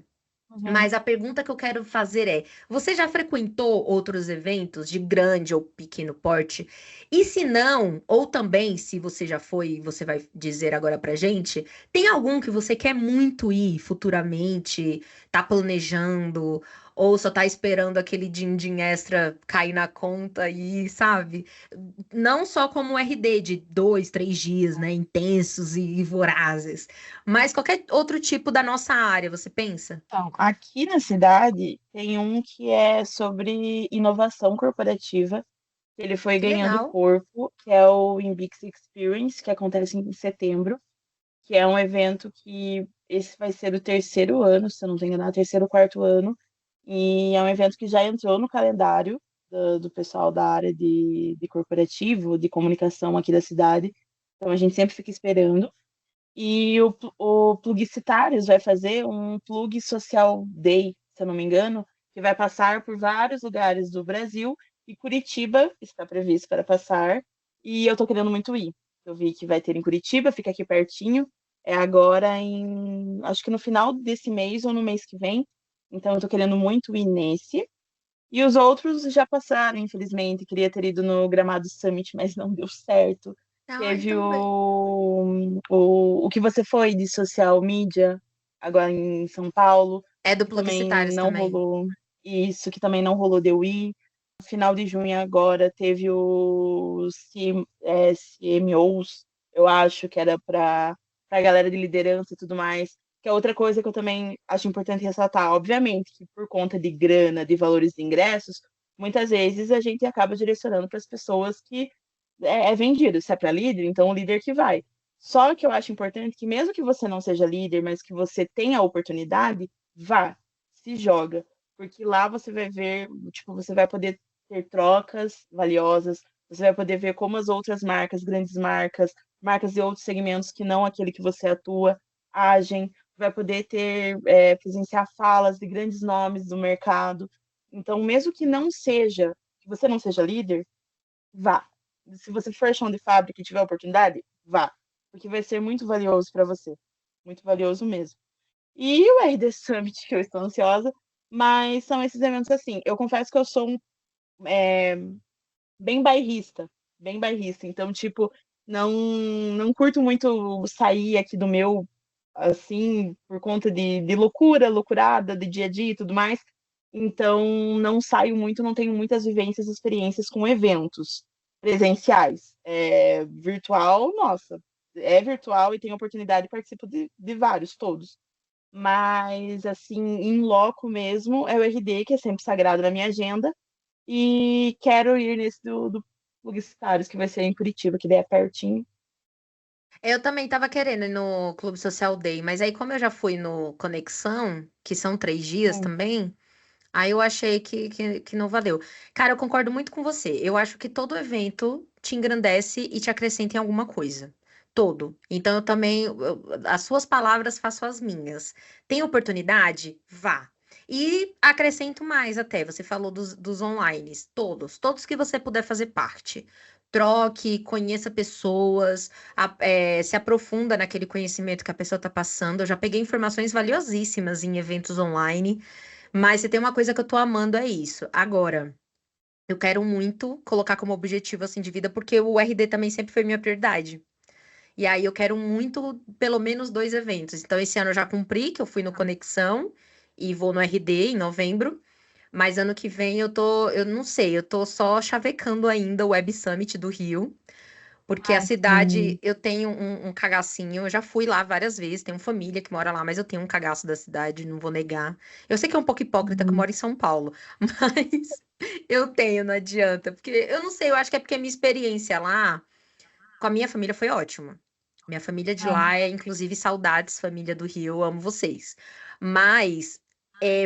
Uhum. Mas a pergunta que eu quero fazer é: você já frequentou outros eventos de grande ou pequeno porte? E se não, ou também, se você já foi e você vai dizer agora pra gente, tem algum que você quer muito ir futuramente, tá planejando? ou só tá esperando aquele din-din extra cair na conta e, sabe? Não só como RD de 2, 3 dias, né? Intensos e vorazes, mas qualquer outro tipo da nossa área, você pensa? Então, aqui na cidade tem um que é sobre inovação corporativa. Ele foi Que ganhando legal. corpo, que é o Invix Experience, que acontece em setembro, que é um evento que esse vai ser o terceiro ano, se eu não estou enganado, terceiro ou quarto ano, e é um evento que já entrou no calendário do pessoal da área de corporativo, de comunicação aqui da cidade, então a gente sempre fica esperando. E o Plugicitários vai fazer um Plug Social Day, se eu não me engano, que vai passar por vários lugares do Brasil e Curitiba está previsto para passar. E eu tô querendo muito ir. Eu vi que vai ter em Curitiba, fica aqui pertinho. É agora acho que no final desse mês ou no mês que vem. Então eu tô querendo muito ir nesse. E os outros já passaram, infelizmente. Queria ter ido no Gramado Summit, mas não deu certo. Ai, Teve também. o que você foi de social media, agora em São Paulo, É do que também Plugicitários não também. rolou. Isso, que também não rolou de eu ir. No final de junho agora teve os CMOs, eu acho que era para a galera de liderança e tudo mais. Que é outra coisa que eu também acho importante ressaltar. Obviamente que por conta de grana, de valores de ingressos, muitas vezes a gente acaba direcionando para as pessoas que é vendido. Se é para líder, então o líder que vai. Só que eu acho importante que mesmo que você não seja líder, mas que você tenha a oportunidade, vá, se joga, porque lá você vai ver, tipo, você vai poder ter trocas valiosas, você vai poder ver como as outras marcas, grandes marcas, marcas de outros segmentos que não aquele que você atua, agem, vai poder ter, presenciar falas de grandes nomes do mercado. Então, mesmo que você não seja líder, vá. Se você for chão de fábrica e tiver oportunidade, vá, porque vai ser muito valioso para você, muito valioso mesmo. E o RD Summit, que eu estou ansiosa, mas são esses eventos assim. Eu confesso que eu sou bem bairrista, bem bairrista. Então, tipo, não, não curto muito sair aqui do meu, assim, por conta de loucura, loucurada, de dia a dia e tudo mais. Então, não saio muito, não tenho muitas vivências, experiências com eventos presenciais. Virtual, nossa, é virtual e tenho oportunidade e participo de vários, todos. Mas, assim, em loco mesmo, é o RD, que é sempre sagrado na minha agenda. E quero ir nesse do Publicitários, que vai ser em Curitiba, que daí é pertinho. Eu também tava querendo ir no Clube Social Day, mas aí como eu já fui no Conexão, que são 3 dias Sim. também, aí eu achei que não valeu. Cara, eu concordo muito com você. Eu acho que todo evento te engrandece e te acrescenta em alguma coisa. Todo. Então eu também, as suas palavras faço as minhas. Tem oportunidade? Vá. E acrescento mais até. Você falou dos online. Todos que você puder fazer parte. Troque, conheça pessoas, se aprofunda naquele conhecimento que a pessoa está passando. Eu já peguei informações valiosíssimas em eventos online. Mas se tem uma coisa que eu tô amando é isso. Agora, eu quero muito colocar como objetivo assim de vida, porque o RD também sempre foi minha prioridade. E aí eu quero muito, pelo menos 2 eventos. Então, esse ano eu já cumpri, que eu fui no Conexão e vou no RD em novembro. Mas ano que vem eu não sei, eu tô só chavecando ainda o Web Summit do Rio. Porque a Ai, sim. cidade, eu tenho um cagacinho, eu já fui lá várias vezes, tenho família que mora lá, mas eu tenho um cagaço da cidade, não vou negar. Eu sei que é um pouco hipócrita que eu Uhum. moro em São Paulo, mas eu tenho, não adianta. Porque eu não sei, eu acho que é porque a minha experiência lá com a minha família foi ótima. Minha família de Ah, lá é, inclusive, saudades, família do Rio, eu amo vocês. Mas,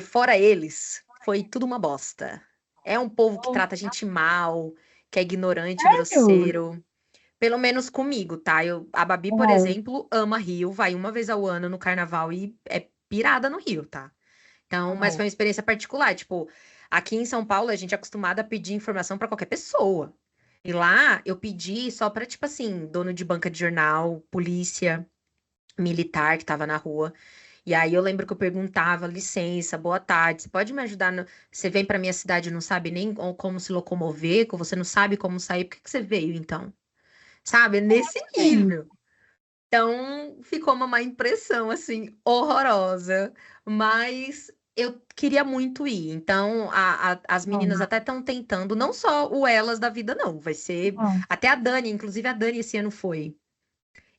fora eles, foi tudo uma bosta. É um povo que oh, trata a gente mal, que é ignorante, sério? grosseiro. Pelo menos comigo, tá? A Babi, por Aham. exemplo, ama Rio, vai uma vez ao ano no carnaval e é pirada no Rio, tá? Então, mas Aham. foi uma experiência particular. Tipo, aqui em São Paulo, a gente é acostumado a pedir informação pra qualquer pessoa. E lá, eu pedi só pra, tipo assim, dono de banca de jornal, polícia, militar que tava na rua. E aí eu lembro que eu perguntava, licença, boa tarde, você pode me ajudar? Você vem pra minha cidade e não sabe nem como se locomover, que você não sabe como sair, por que que você veio, então? Sabe? Nesse Sim. nível. Então, ficou uma má impressão, assim, horrorosa. Mas eu queria muito ir. Então, as meninas Hum, até estão tentando, não só o Elas da vida, não. Vai ser. hum. Até a Dani, inclusive a Dani esse ano foi.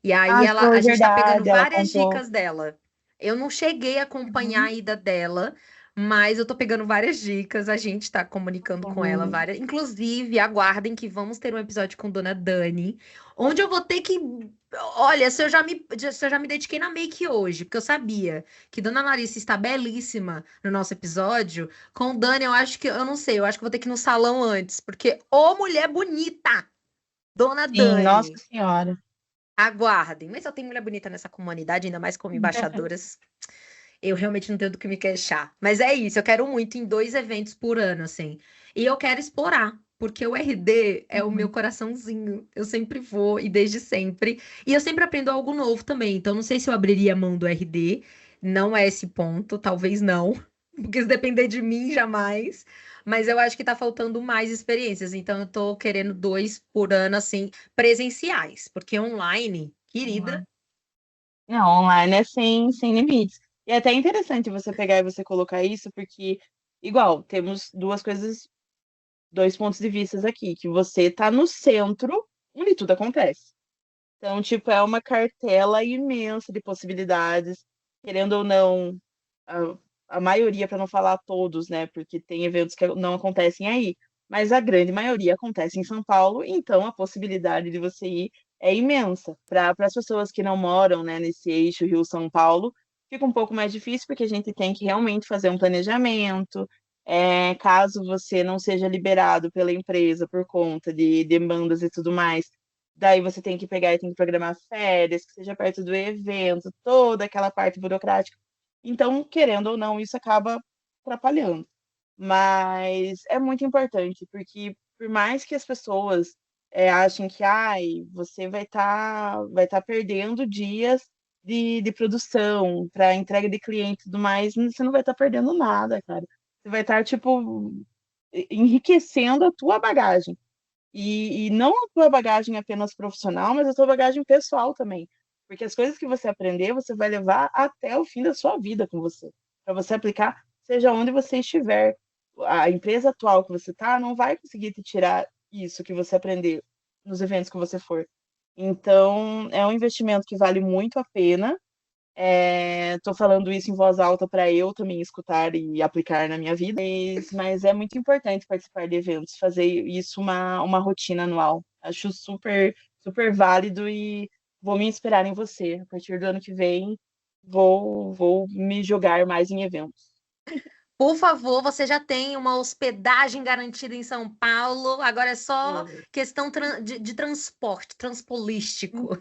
E aí Ah, a foi gente tá pegando verdade, ela várias contou. dicas dela. Eu não cheguei a acompanhar Uhum. a ida dela, mas eu tô pegando várias dicas, a gente tá comunicando com ela Uhum. várias. Inclusive, aguardem que vamos ter um episódio com Dona Dani, onde eu vou ter que. Olha, se eu já me dediquei na make hoje, porque eu sabia que Dona Larissa está belíssima no nosso episódio. Com Dani, eu acho que. Eu não sei, eu acho que vou ter que ir no salão antes, porque ô mulher bonita! Dona Sim, nossa Dani. senhora. Aguardem. Mas só tem mulher bonita nessa comunidade, ainda mais como embaixadoras. Eu realmente não tenho do que me queixar. Mas é isso, eu quero muito em 2 eventos por ano, assim. E eu quero explorar, porque o RD é o meu Uhum. coraçãozinho. Eu sempre vou e desde sempre. E eu sempre aprendo algo novo também. Então, não sei se eu abriria a mão do RD. Não é esse ponto, talvez não. Porque se depender de mim, jamais. Mas eu acho que tá faltando mais experiências. Então, eu tô querendo 2 por ano, assim, presenciais. Porque online, querida. Não, online é sem limites. E é até interessante você pegar e você colocar isso, porque, igual, temos duas coisas, dois pontos de vista aqui, que você tá no centro onde tudo acontece. Então, tipo, é uma cartela imensa de possibilidades, querendo ou não, a, a maioria, para não falar todos, né? Porque tem eventos que não acontecem aí, mas a grande maioria acontece em São Paulo, então a possibilidade de você ir é imensa. Para as pessoas que não moram, né, nesse eixo Rio-São Paulo, fica um pouco mais difícil, porque a gente tem que realmente fazer um planejamento. Caso você não seja liberado pela empresa por conta de demandas e tudo mais, daí você tem que pegar e tem que programar férias, que seja perto do evento, toda aquela parte burocrática. Então, querendo ou não, isso acaba atrapalhando. Mas é muito importante, porque por mais que as pessoas achem que você vai tá perdendo dias de produção para entrega de cliente e tudo mais, você não vai estar perdendo nada, cara. Você vai estar, tipo, enriquecendo a tua bagagem. E não a tua bagagem apenas profissional, mas a tua bagagem pessoal também. Porque as coisas que você aprender, você vai levar até o fim da sua vida com você. Para você aplicar, seja onde você estiver. A empresa atual que você está não vai conseguir te tirar isso que você aprender nos eventos que você for. Então, é um investimento que vale muito a pena. Estou falando isso em voz alta para eu também escutar e aplicar na minha vida, mas é muito importante participar de eventos, fazer isso uma rotina anual. Acho super, super válido e vou me inspirar em você. A partir do ano que vem, vou me jogar mais em eventos. Por favor, você já tem uma hospedagem garantida em São Paulo. Agora é só Hum. questão de transporte, transpolístico. Uhum.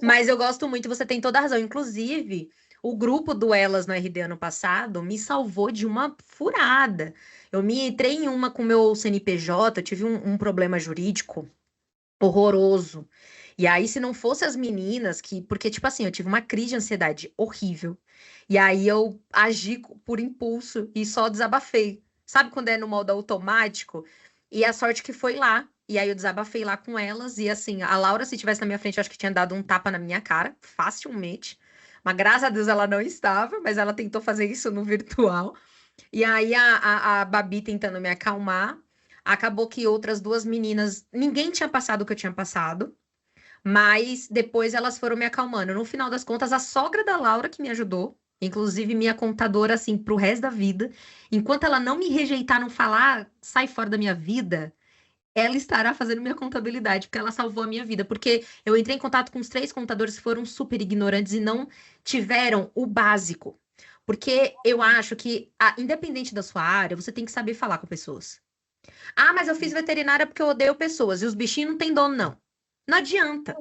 Mas eu gosto muito, você tem toda a razão. Inclusive, o grupo do Elas no RD ano passado me salvou de uma furada. Eu me entrei em uma com o meu CNPJ, eu tive um problema jurídico horroroso. E aí, se não fosse as meninas que. Porque, tipo assim, eu tive uma crise de ansiedade horrível. E aí eu agi por impulso e só desabafei. Sabe quando é no modo automático? E a sorte que foi lá. E aí eu desabafei lá com elas. E assim, a Laura, se tivesse na minha frente, eu acho que tinha dado um tapa na minha cara, facilmente. Mas graças a Deus ela não estava, mas ela tentou fazer isso no virtual. E aí a Babi tentando me acalmar. Acabou que outras 2 meninas, ninguém tinha passado o que eu tinha passado, mas depois elas foram me acalmando. No final das contas, a sogra da Laura que me ajudou, inclusive minha contadora, assim, pro resto da vida, enquanto ela não me rejeitar, não falar, sai fora da minha vida, ela estará fazendo minha contabilidade, porque ela salvou a minha vida. Porque eu entrei em contato com os 3 contadores que foram super ignorantes e não tiveram o básico. Porque eu acho que, independente da sua área, você tem que saber falar com pessoas. Ah, mas eu fiz veterinária porque eu odeio pessoas. E os bichinhos não têm dono, não. Não adianta.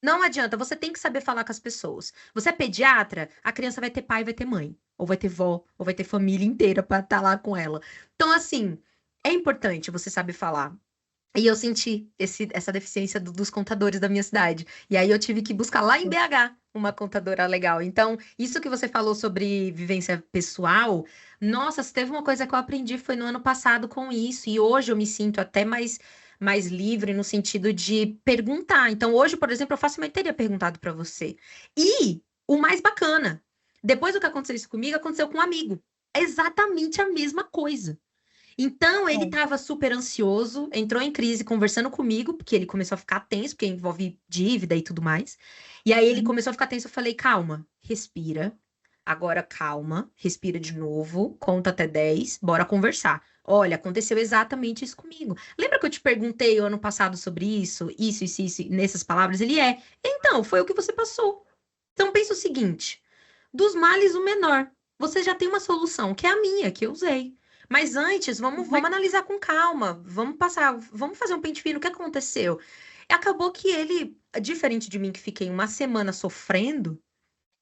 Não adianta. Você tem que saber falar com as pessoas. Você é pediatra, a criança vai ter pai, vai ter mãe. Ou vai ter vó, ou vai ter família inteira para estar lá com ela. Então, assim, é importante você saber falar. E eu senti essa deficiência dos contadores da minha cidade. E aí eu tive que buscar lá em BH uma contadora legal. Então, isso que você falou sobre vivência pessoal, nossa, se teve uma coisa que eu aprendi foi no ano passado com isso. E hoje eu me sinto até mais livre no sentido de perguntar. Então, hoje, por exemplo, eu facilmente teria perguntado para você. E o mais bacana, depois do que aconteceu isso comigo, aconteceu com um amigo. exatamente a mesma coisa. Então, ele Sim. estava super ansioso, entrou em crise conversando comigo, porque ele começou a ficar tenso, porque envolve dívida e tudo mais. E aí ele Uhum. começou a ficar tenso, eu falei, calma, respira. Agora calma, respira de novo, conta até 10, bora conversar. Olha, aconteceu exatamente isso comigo. Lembra que eu te perguntei ano passado sobre isso, nessas palavras? Ele é. Então, foi o que você passou. Então, pensa o seguinte: dos males, o menor. Você já tem uma solução, que é a minha, que eu usei. Mas antes, vamos analisar com calma. Vamos passar, vamos fazer um pente fino. O que aconteceu? Acabou que ele, diferente de mim, que fiquei uma semana sofrendo,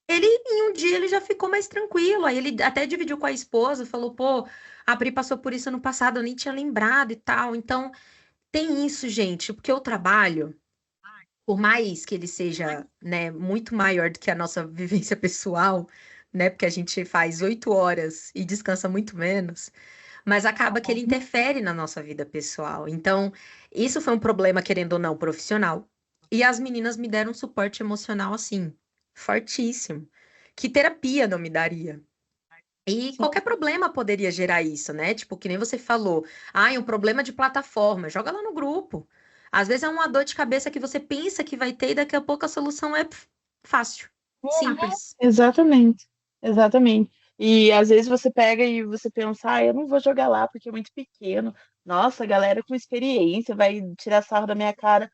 ele, em um dia, ele já ficou mais tranquilo. Aí ele até dividiu com a esposa, falou, pô, a Pri passou por isso ano passado, eu nem tinha lembrado e tal. Então, tem isso, gente, porque o trabalho, por mais que ele seja, né, muito maior do que a nossa vivência pessoal, né, porque a gente faz 8 horas e descansa muito menos, mas acaba que ele interfere na nossa vida pessoal. Então, isso foi um problema, querendo ou não, profissional. E as meninas me deram um suporte emocional, assim, fortíssimo, que terapia não me daria. E Sim. qualquer problema poderia gerar isso, né? Tipo, que nem você falou. Ah, um problema de plataforma. Joga lá no grupo. Às vezes é uma dor de cabeça que você pensa que vai ter e daqui a pouco a solução é fácil, simples. Exatamente, exatamente. E às vezes você pega e você pensa, ah, eu não vou jogar lá porque é muito pequeno. Nossa, a galera com experiência vai tirar sarro da minha cara.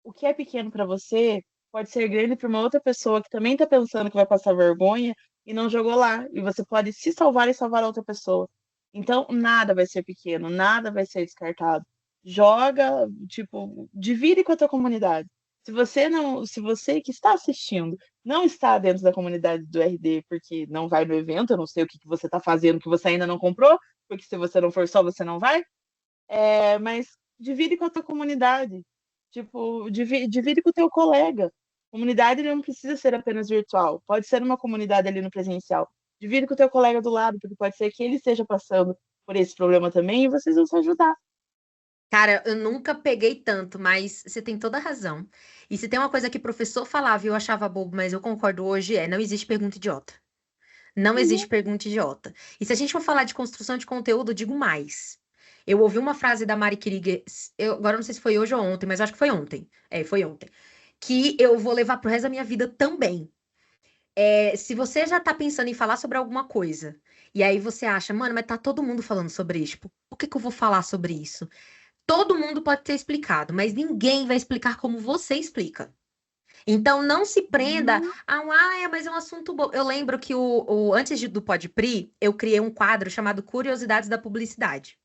O que é pequeno para você pode ser grande para uma outra pessoa que também está pensando que vai passar vergonha e não jogou lá. E você pode se salvar e salvar a outra pessoa. Então, nada vai ser pequeno, nada vai ser descartado. Joga, tipo, divide com a tua comunidade. Se você que está assistindo não está dentro da comunidade do RD porque não vai no evento, eu não sei o que que você está fazendo que você ainda não comprou, porque se você não for só, você não vai. Mas divide com a tua comunidade. Tipo, divide com o teu colega. Comunidade não precisa ser apenas virtual. Pode ser uma comunidade ali no presencial. Divide com o teu colega do lado, porque pode ser que ele esteja passando por esse problema também e vocês vão se ajudar. Cara, eu nunca peguei tanto, mas você tem toda a razão. E se tem uma coisa que o professor falava e eu achava bobo, mas eu concordo hoje, não existe pergunta idiota. Não existe Uhum. pergunta idiota. E se a gente for falar de construção de conteúdo, eu digo mais. Eu ouvi uma frase da Mari Krieger, agora não sei se foi hoje ou ontem, mas acho que foi ontem. Foi ontem. Que eu vou levar pro resto da minha vida também. Se você já tá pensando em falar sobre alguma coisa, e aí você acha, mano, mas tá todo mundo falando sobre isso. Tipo, por que que eu vou falar sobre isso? Todo mundo pode ter explicado, mas ninguém vai explicar como você explica. Então, não se prenda a mas é um assunto bom. Eu lembro que antes do Podpri, eu criei um quadro chamado Curiosidades da Publicidade.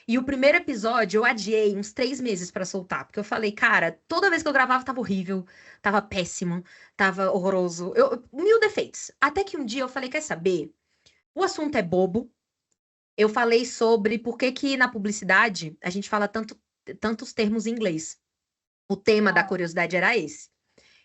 E o primeiro episódio eu adiei uns 3 meses pra soltar, porque eu falei, cara, toda vez que eu gravava tava horrível, tava péssimo, tava horroroso, mil defeitos. Até que um dia eu falei, quer saber? O assunto é bobo. Eu falei sobre por que que na publicidade a gente fala tantos termos em inglês. O tema da curiosidade era esse.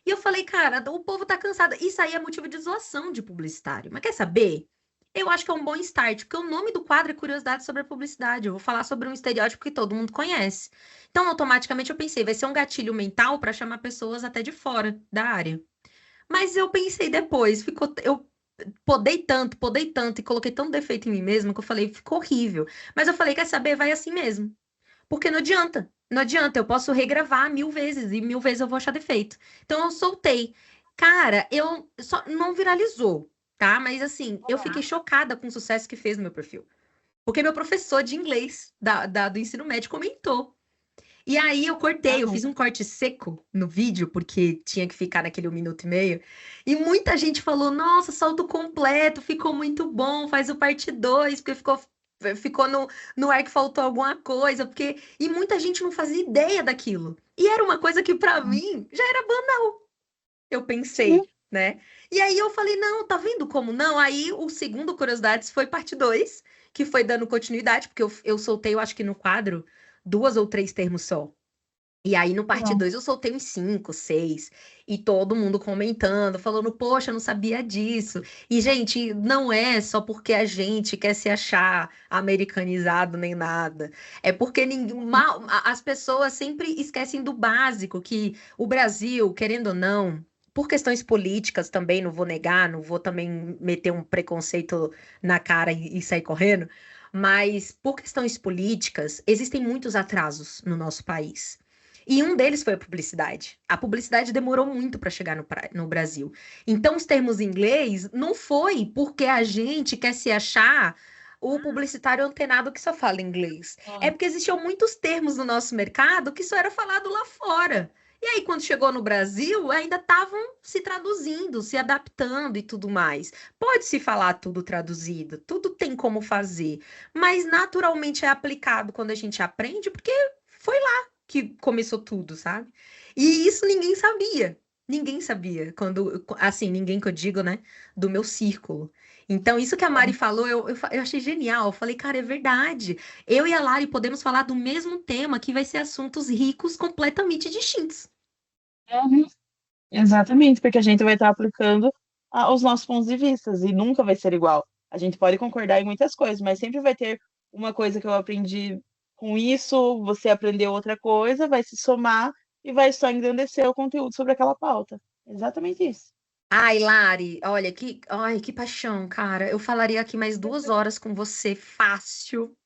E eu falei, cara, o povo tá cansado. Isso aí é motivo de zoação de publicitário. Mas quer saber? Eu acho que é um bom start, porque o nome do quadro é Curiosidade sobre a Publicidade. Eu vou falar sobre um estereótipo que todo mundo conhece. Então, automaticamente, eu pensei, vai ser um gatilho mental para chamar pessoas até de fora da área. Mas eu pensei depois, eu podei tanto e coloquei tanto defeito em mim mesma que eu falei, ficou horrível. Mas eu falei, quer saber? Vai assim mesmo. Porque não adianta. Não adianta, eu posso regravar 1000 vezes e 1000 vezes eu vou achar defeito. Então eu soltei. Cara, eu só não viralizou, tá? Mas assim, eu fiquei chocada com o sucesso que fez no meu perfil. Porque meu professor de inglês do ensino médio comentou. E aí eu cortei, eu Aham. fiz um corte seco no vídeo, porque tinha que ficar naquele 1 minuto e meio. E muita gente falou: Nossa, solta o completo, ficou muito bom, faz o parte 2 porque ficou no ar que faltou alguma coisa. E muita gente não fazia ideia daquilo. E era uma coisa que, pra mim, já era banal, eu Sim. pensei, né? E aí eu falei: Não, tá vendo como não? Aí o segundo Curiosidades foi parte 2 que foi dando continuidade, porque eu soltei, eu acho que no quadro, 2 ou 3 termos só. E aí, no parte Aham. 2 eu soltei uns 5, 6, e todo mundo comentando, falando, poxa, eu não sabia disso. E, gente, não é só porque a gente quer se achar americanizado nem nada. É porque as pessoas sempre esquecem do básico, que o Brasil, querendo ou não, por questões políticas também, não vou negar, não vou também meter um preconceito na cara e sair correndo, mas por questões políticas, existem muitos atrasos no nosso país. E um deles foi a publicidade. A publicidade demorou muito para chegar no Brasil. Então, os termos em inglês não foi porque a gente quer se achar o publicitário antenado que só fala inglês. É porque existiam muitos termos no nosso mercado que só era falado lá fora. E aí, quando chegou no Brasil, ainda estavam se traduzindo, se adaptando e tudo mais. Pode-se falar tudo traduzido, tudo tem como fazer, mas naturalmente é aplicado quando a gente aprende, porque foi lá que começou tudo, sabe? E isso ninguém sabia. Ninguém sabia. Quando, assim, ninguém que eu digo, né? Do meu círculo. Então, isso que a Mari falou, eu achei genial. Eu falei, cara, é verdade. Eu e a Lari podemos falar do mesmo tema, que vai ser assuntos ricos completamente distintos. Uhum. Exatamente, porque a gente vai estar aplicando os nossos pontos de vista e nunca vai ser igual. A gente pode concordar em muitas coisas, mas sempre vai ter uma coisa que eu aprendi com isso, você aprendeu outra coisa, vai se somar e vai só engrandecer o conteúdo sobre aquela pauta. Exatamente isso. Ai, Lari, olha, ai, que paixão, cara. Eu falaria aqui mais 2 horas com você, fácil.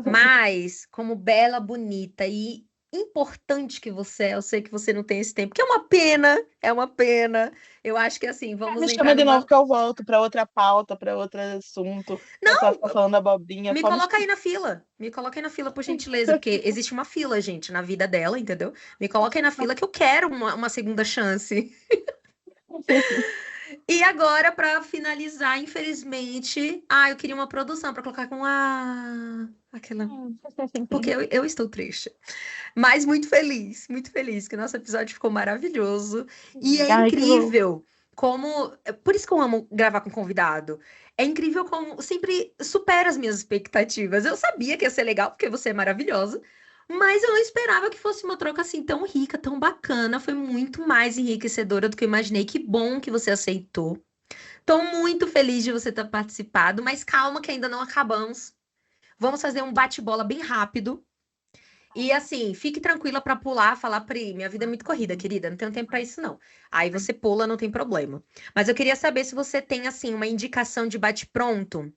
Mas, como bela, bonita e importante que você é, eu sei que você não tem esse tempo, que é uma pena, é uma pena. Eu acho que assim, vamos Me entrar chama de novo numa. que eu volto para outra pauta, para outro assunto. Não só Não, ficar falando abobrinha, me pode me coloca aí chamar. na fila. Me coloca aí na fila, por gentileza, porque existe uma fila, gente, na vida dela, entendeu? Me coloca aí na fila que eu quero uma segunda chance. E agora, para finalizar, infelizmente, eu queria uma produção para colocar com aquela. Porque eu estou triste. Mas muito feliz, que o nosso episódio ficou maravilhoso. E é Ai, que bom. incrível como. Por isso que eu amo gravar com convidado. É incrível como sempre supera as minhas expectativas. Eu sabia que ia ser legal, porque você é maravilhosa. Mas eu não esperava que fosse uma troca assim tão rica, tão bacana. Foi muito mais enriquecedora do que eu imaginei. Que bom que você aceitou. Tô muito feliz de você ter participado, mas calma que ainda não acabamos. Vamos fazer um bate-bola bem rápido. E assim, fique tranquila pra pular, falar, Pri, minha vida é muito corrida, querida, não tenho tempo pra isso não. Aí você pula, não tem problema. Mas eu queria saber se você tem assim uma indicação de bate-pronto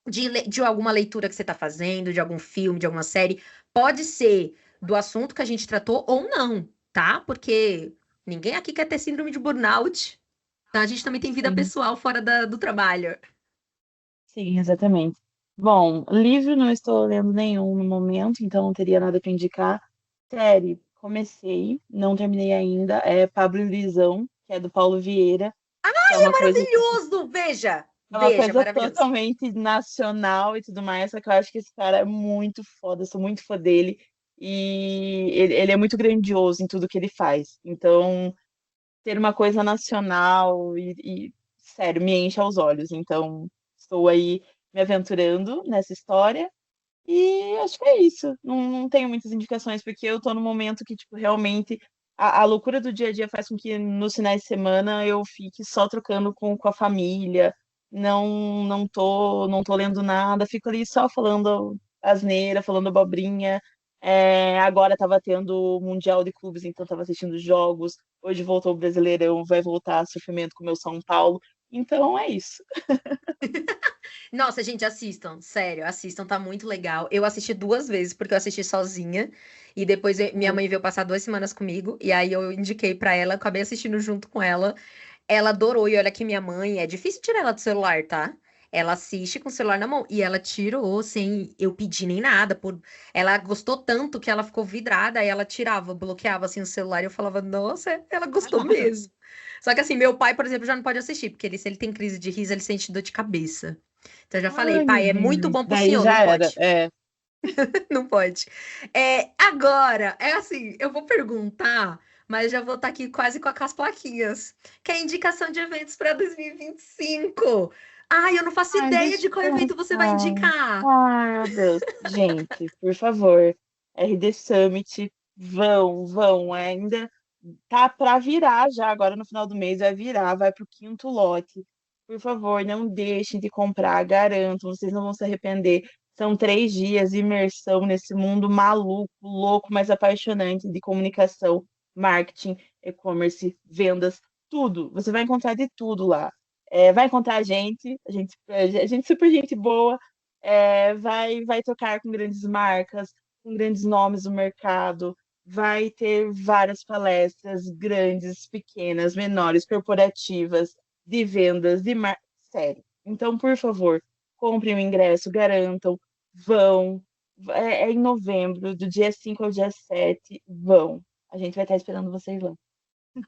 de alguma leitura que você tá fazendo, de algum filme, de alguma série. Pode ser do assunto que a gente tratou ou não, tá? Porque ninguém aqui quer ter síndrome de burnout. Então a gente também tem vida Sim. pessoal fora do trabalho. Sim, exatamente. Bom, livro não estou lendo nenhum no momento, então não teria nada para indicar. Série, comecei, não terminei ainda, é Pablo e Visão, que é do Paulo Vieira, que É maravilhoso! Veja, é uma veja, coisa maravilhoso. totalmente nacional e tudo mais, só que eu acho que esse cara é muito foda, eu sou muito fã dele, e ele é muito grandioso em tudo que ele faz. Então, ter uma coisa nacional sério, me enche aos olhos. Então, estou aí me aventurando nessa história e acho que é isso. Não tenho muitas indicações, porque eu tô num momento que, tipo, realmente a loucura do dia a dia faz com que nos finais de semana eu fique só trocando com a família. Não tô lendo nada, fico ali só falando asneira, falando abobrinha. Agora tava tendo o Mundial de Clubes, então tava assistindo jogos. Hoje voltou o Brasileirão, vai voltar sofrimento com o meu São Paulo. Então é isso. Nossa, gente, assistam, sério, assistam, tá muito legal. Eu assisti 2 vezes, porque eu assisti sozinha, e depois minha mãe veio passar 2 semanas comigo, e aí eu indiquei pra ela, acabei assistindo junto com ela. Ela adorou, e olha que minha mãe, é difícil tirar ela do celular, tá? Ela assiste com o celular na mão, e ela tirou sem eu pedir nem nada. Ela gostou tanto que ela ficou vidrada, aí ela tirava, bloqueava assim o celular, e eu falava, nossa, ela gostou mesmo. Só que assim, meu pai, por exemplo, já não pode assistir, porque se ele tem crise de riso, ele sente dor de cabeça. Então eu já falei, Ai, meu pai, é muito Deus. bom pro Daí senhor, já não era. pode. Não pode. Agora, é assim, eu vou perguntar, mas já vou estar aqui quase com as plaquinhas. Que é a indicação de eventos para 2025. Ai, eu não faço Ai, ideia deixa de qual eu evento você vai pensar. indicar. Ai, meu Deus. Gente, por favor, RD Summit, vão. Ainda tá para virar já, agora no final do mês vai virar, vai pro quinto lote. Por favor, não deixem de comprar, garanto, vocês não vão se arrepender. São 3 dias de imersão nesse mundo maluco, louco, mas apaixonante de comunicação, marketing, e-commerce, vendas, tudo. Você vai encontrar de tudo lá. Vai encontrar a gente super gente boa, vai tocar com grandes marcas, com grandes nomes do mercado, vai ter várias palestras grandes, pequenas, menores, corporativas, de vendas, sério. Então, por favor, comprem o ingresso, garantam, vão. É em novembro, do dia 5 ao dia 7, vão. A gente vai estar esperando vocês lá.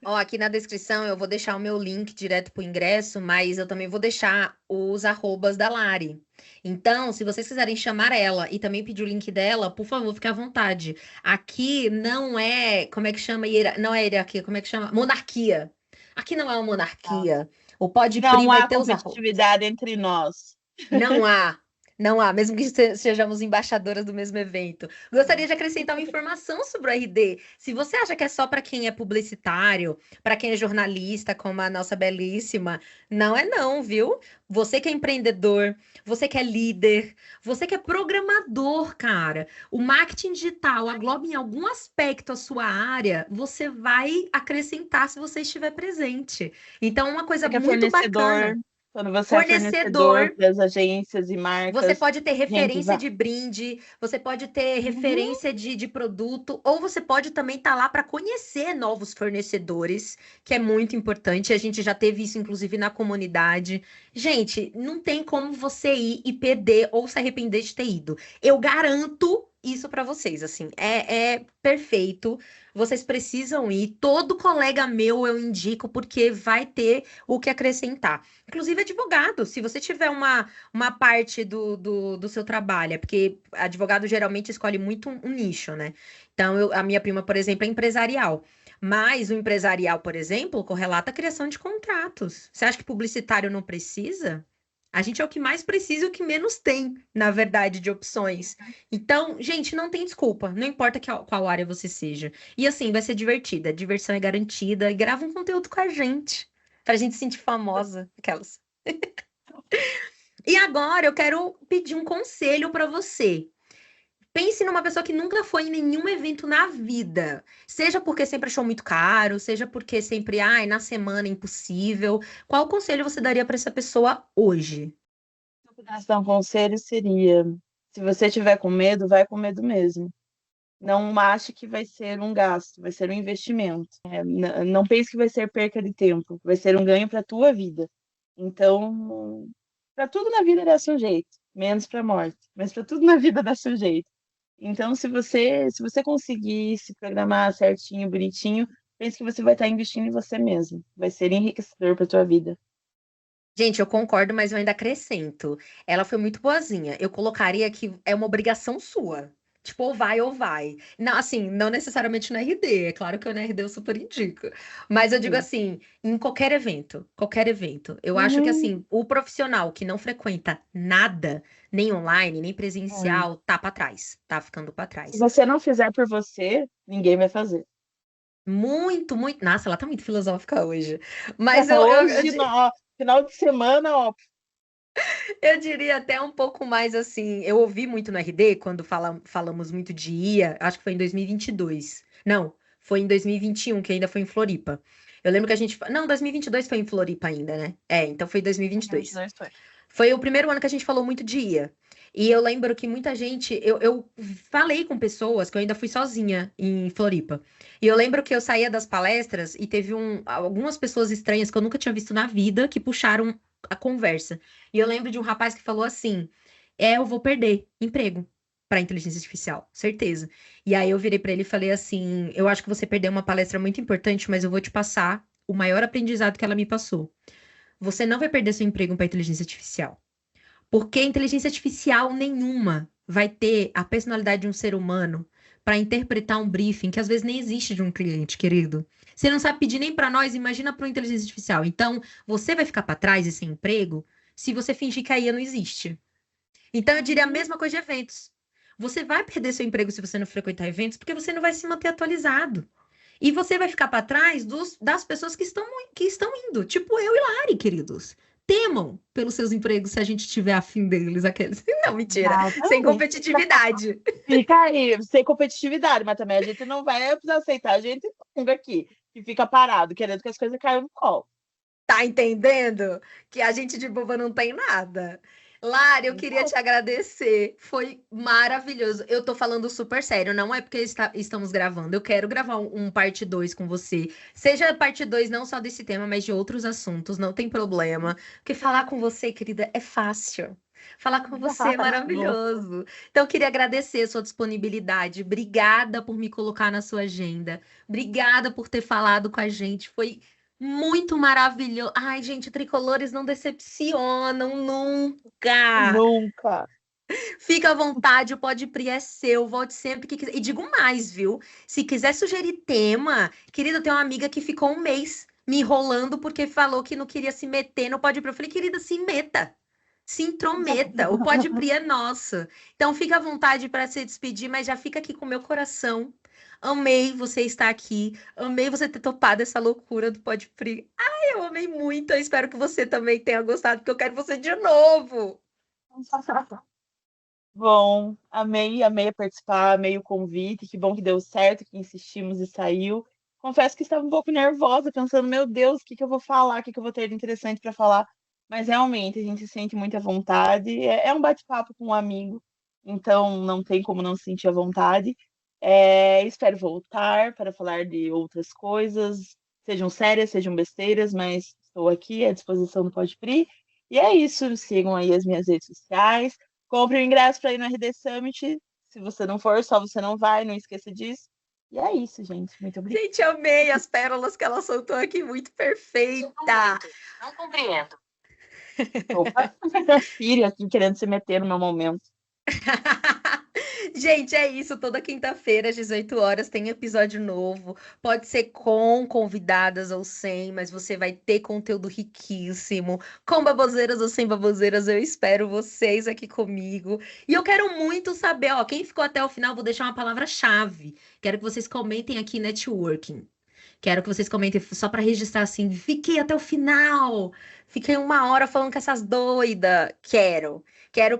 Ó, aqui na descrição eu vou deixar o meu link direto pro ingresso, mas eu também vou deixar os arrobas da Lari. Então, se vocês quiserem chamar ela e também pedir o link dela, por favor, fique à vontade. Aqui não é, como é que chama? Não é hierarquia, como é que chama? Monarquia. Aqui não é uma monarquia. O Podpri Não vai há ter os arrobas. competitividade entre nós. Não há. Não há, mesmo que sejamos embaixadoras do mesmo evento. Gostaria de acrescentar uma informação sobre o RD. Se você acha que é só para quem é publicitário, para quem é jornalista, como a nossa belíssima, não é não, viu? Você que é empreendedor, você que é líder, você que é programador, cara. O marketing digital agloba em algum aspecto a sua área, você vai acrescentar se você estiver presente. Então, uma coisa Você que é muito fornecedor, bacana. quando você é fornecedor Fornecedor. para as agências e Você marcas, pode ter gente, referência vá. de brinde, você pode ter Uhum. referência de produto, ou você pode também estar lá para conhecer novos fornecedores, que é muito importante. A gente já teve isso, inclusive, na comunidade. Gente, não tem como você ir e perder ou se arrepender de ter ido. Eu garanto isso para vocês, assim, é perfeito. Vocês precisam ir. Todo colega meu eu indico, porque vai ter o que acrescentar. Inclusive, advogado, se você tiver uma parte do seu trabalho, é porque advogado geralmente escolhe muito um nicho, né? Então, a minha prima, por exemplo, é empresarial. Mas o empresarial, por exemplo, correlata a criação de contratos. Você acha que publicitário não precisa? A gente é o que mais precisa e o que menos tem, na verdade, de opções. Então, gente, não tem desculpa. Não importa qual área você seja. E assim, vai ser divertida. A diversão é garantida. E grava um conteúdo com a gente. Pra gente se sentir famosa. Aquelas. E agora eu quero pedir um conselho para você. Pense numa pessoa que nunca foi em nenhum evento na vida. Seja porque sempre achou muito caro, seja porque sempre, ai, na semana impossível. Qual conselho você daria para essa pessoa hoje? Se eu pudesse dar um conselho, seria: se você tiver com medo, vai com medo mesmo. Não ache que vai ser um gasto, vai ser um investimento. Não pense que vai ser perca de tempo, vai ser um ganho para a tua vida. Então, para tudo na vida dá seu jeito, menos para a morte, mas para tudo na vida dá seu jeito. Então, se você conseguir se programar certinho, bonitinho, pense que você vai estar investindo em você mesmo. Vai ser enriquecedor para tua vida. Gente, eu concordo, mas eu ainda acrescento. Ela foi muito boazinha. Eu colocaria que é uma obrigação sua. Tipo, ou vai ou vai. Não, assim, não necessariamente no RD. É claro que no RD eu super indico. Mas eu digo Sim. assim, em qualquer evento, qualquer evento. Eu acho que Uhum. assim, o profissional que não frequenta nada, nem online, nem É. presencial, tá pra trás. Tá ficando pra Se trás. você não fizer por você, ninguém vai fazer. Muito, muito. Nossa, ela tá muito filosófica hoje. Mas eu Hoje, ó, final de semana, ó. Eu diria até um pouco mais assim. Eu ouvi muito no RD quando falamos muito de IA, acho que foi em 2022. Não, foi em 2021, que ainda foi em Floripa. Eu lembro que a gente. Não, 2022 foi em Floripa ainda, né? É, então foi 2022. 2022 foi. Foi o primeiro ano que a gente falou muito de IA. E eu lembro que muita gente. Eu falei com pessoas que eu ainda fui sozinha em Floripa. E eu lembro que eu saía das palestras e teve algumas pessoas estranhas que eu nunca tinha visto na vida que puxaram a conversa. E eu lembro de um rapaz que falou assim: eu vou perder emprego para inteligência artificial, certeza. E aí eu virei para ele e falei assim: eu acho que você perdeu uma palestra muito importante, mas eu vou te passar o maior aprendizado que ela me passou. Você não vai perder seu emprego para inteligência artificial. Porque inteligência artificial nenhuma vai ter a personalidade de um ser humano para interpretar um briefing que às vezes nem existe de um cliente, querido. Você não sabe pedir nem para nós, imagina para uma inteligência artificial. Então, você vai ficar para trás e sem emprego se você fingir que a IA não existe. Então, eu diria a Uhum. mesma coisa de eventos. Você vai perder seu emprego se você não frequentar eventos, porque você não vai se manter atualizado. E você vai ficar para trás das pessoas que estão indo, tipo eu e Lari, queridos. Temam pelos seus empregos se a gente tiver afim deles, aqueles. Não, mentira. Sem Exatamente. competitividade. Fica aí, sem competitividade, mas também a gente não vai precisar aceitar a gente nunca aqui. que fica parado, querendo que as coisas caiam no colo. Tá entendendo? Que a gente de boba não tem nada. Lara, eu queria te agradecer. Foi maravilhoso. Eu tô falando super sério, não é porque estamos gravando. Eu quero gravar um parte 2 com você. Seja parte 2 não só desse tema, mas de outros assuntos, não tem problema. Porque falar com você, querida, é fácil. Falar com você é maravilhoso. Então, eu queria agradecer a sua disponibilidade. Obrigada por me colocar na sua agenda. Obrigada por ter falado com a gente. Foi muito maravilhoso. Ai, gente, tricolores não decepcionam nunca. Nunca. Fica à vontade, o Pode Pri é seu, volte sempre que quiser. E digo mais, viu? Se quiser sugerir tema, querida, eu tenho uma amiga que ficou um mês me enrolando porque falou que não queria se meter no Pode Pri. Eu falei, querida, se meta. Se intrometa, o Pode Pri é nosso. Então fica à vontade para se despedir, mas já fica aqui com o meu coração. Amei você estar aqui, amei você ter topado essa loucura do Pode Pri. Ai, eu amei muito, eu espero que você também tenha gostado, porque eu quero você de novo. Bom, amei participar, amei o convite, que bom que deu certo, que insistimos e saiu. Confesso que estava um pouco nervosa, pensando, meu Deus, o que que eu vou falar, o que que eu vou ter de interessante para falar. Mas realmente a gente se sente muito à vontade. É um bate-papo com um amigo, então não tem como não se sentir à vontade. Espero voltar para falar de outras coisas, sejam sérias, sejam besteiras, mas estou aqui à disposição do Podpri. E é isso, sigam aí as minhas redes sociais. Compre o ingresso para ir no RD Summit. Se você não for, só você não vai, não esqueça disso. E é isso, gente. Muito obrigada. Gente, amei as pérolas que ela soltou aqui, muito perfeita. Não compreendo. Opa, minha filha aqui querendo se meter no meu momento. Gente, é isso. Toda quinta-feira, às 18 horas, tem episódio novo. Pode ser com convidadas ou sem, mas você vai ter conteúdo riquíssimo. Com baboseiras ou sem baboseiras, eu espero vocês aqui comigo. E eu quero muito saber, ó, quem ficou até o final, vou deixar uma palavra-chave. Quero que vocês comentem aqui networking. Quero que vocês comentem só para registrar assim, fiquei até o final. Fiquei 1 hora falando com essas doidas. Quero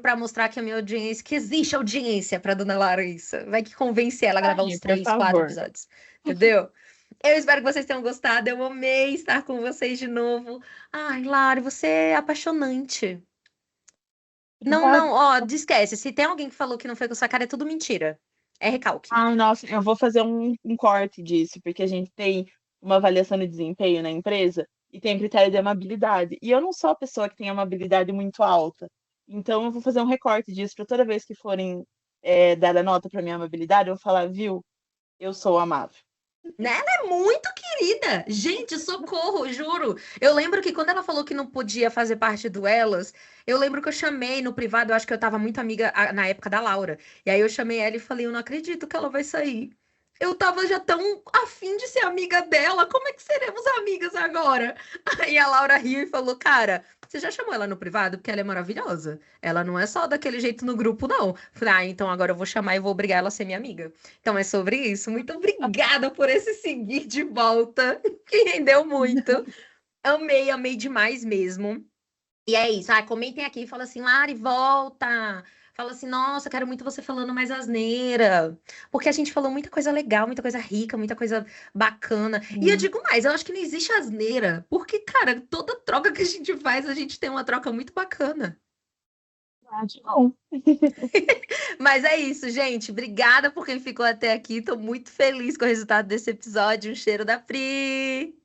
para mostrar que a minha audiência, que existe audiência para dona Larissa. Vai que convencer ela a gravar uns Por 3, 4 favor. episódios. Entendeu? Eu espero que vocês tenham gostado. Eu amei estar com vocês de novo. Ai, Lara, você é apaixonante. Não, ó, esquece. Se tem alguém que falou que não foi com sua cara, é tudo mentira. É recalque. Ai, nossa, eu vou fazer um corte disso, porque a gente tem uma avaliação de desempenho na empresa e tem um critério de amabilidade. E eu não sou a pessoa que tem amabilidade muito alta. Então, eu vou fazer um recorte disso para toda vez que forem dar a nota para minha amabilidade, eu vou falar, viu, eu sou amável. Né? Ela é muito querida. Gente, socorro, juro. Eu lembro que quando ela falou que não podia fazer parte do Elas, eu lembro que eu chamei no privado, eu acho que eu tava muito amiga na época da Laura. E aí eu chamei ela e falei, eu não acredito que ela vai sair. Eu tava já tão afim de ser amiga dela, como é que seremos amigas agora? Aí a Laura riu e falou, cara, você já chamou ela no privado? Porque ela é maravilhosa. Ela não é só daquele jeito no grupo, não. Falei, ah, então agora eu vou chamar e vou obrigar ela a ser minha amiga. Então é sobre isso. Muito obrigada por esse seguir de volta, que rendeu muito. Amei, amei demais mesmo. E é isso. Ah, comentem aqui e fala assim, Lari, volta. Fala assim, nossa, quero muito você falando mais asneira. Porque a gente falou muita coisa legal, muita coisa rica, muita coisa bacana. E eu digo mais, eu acho que não existe asneira. Porque, cara, toda troca que a gente faz, a gente tem uma troca muito bacana. Bom. Mas é isso, gente. Obrigada por quem ficou até aqui. Tô muito feliz com o resultado desse episódio. Um cheiro da Pri.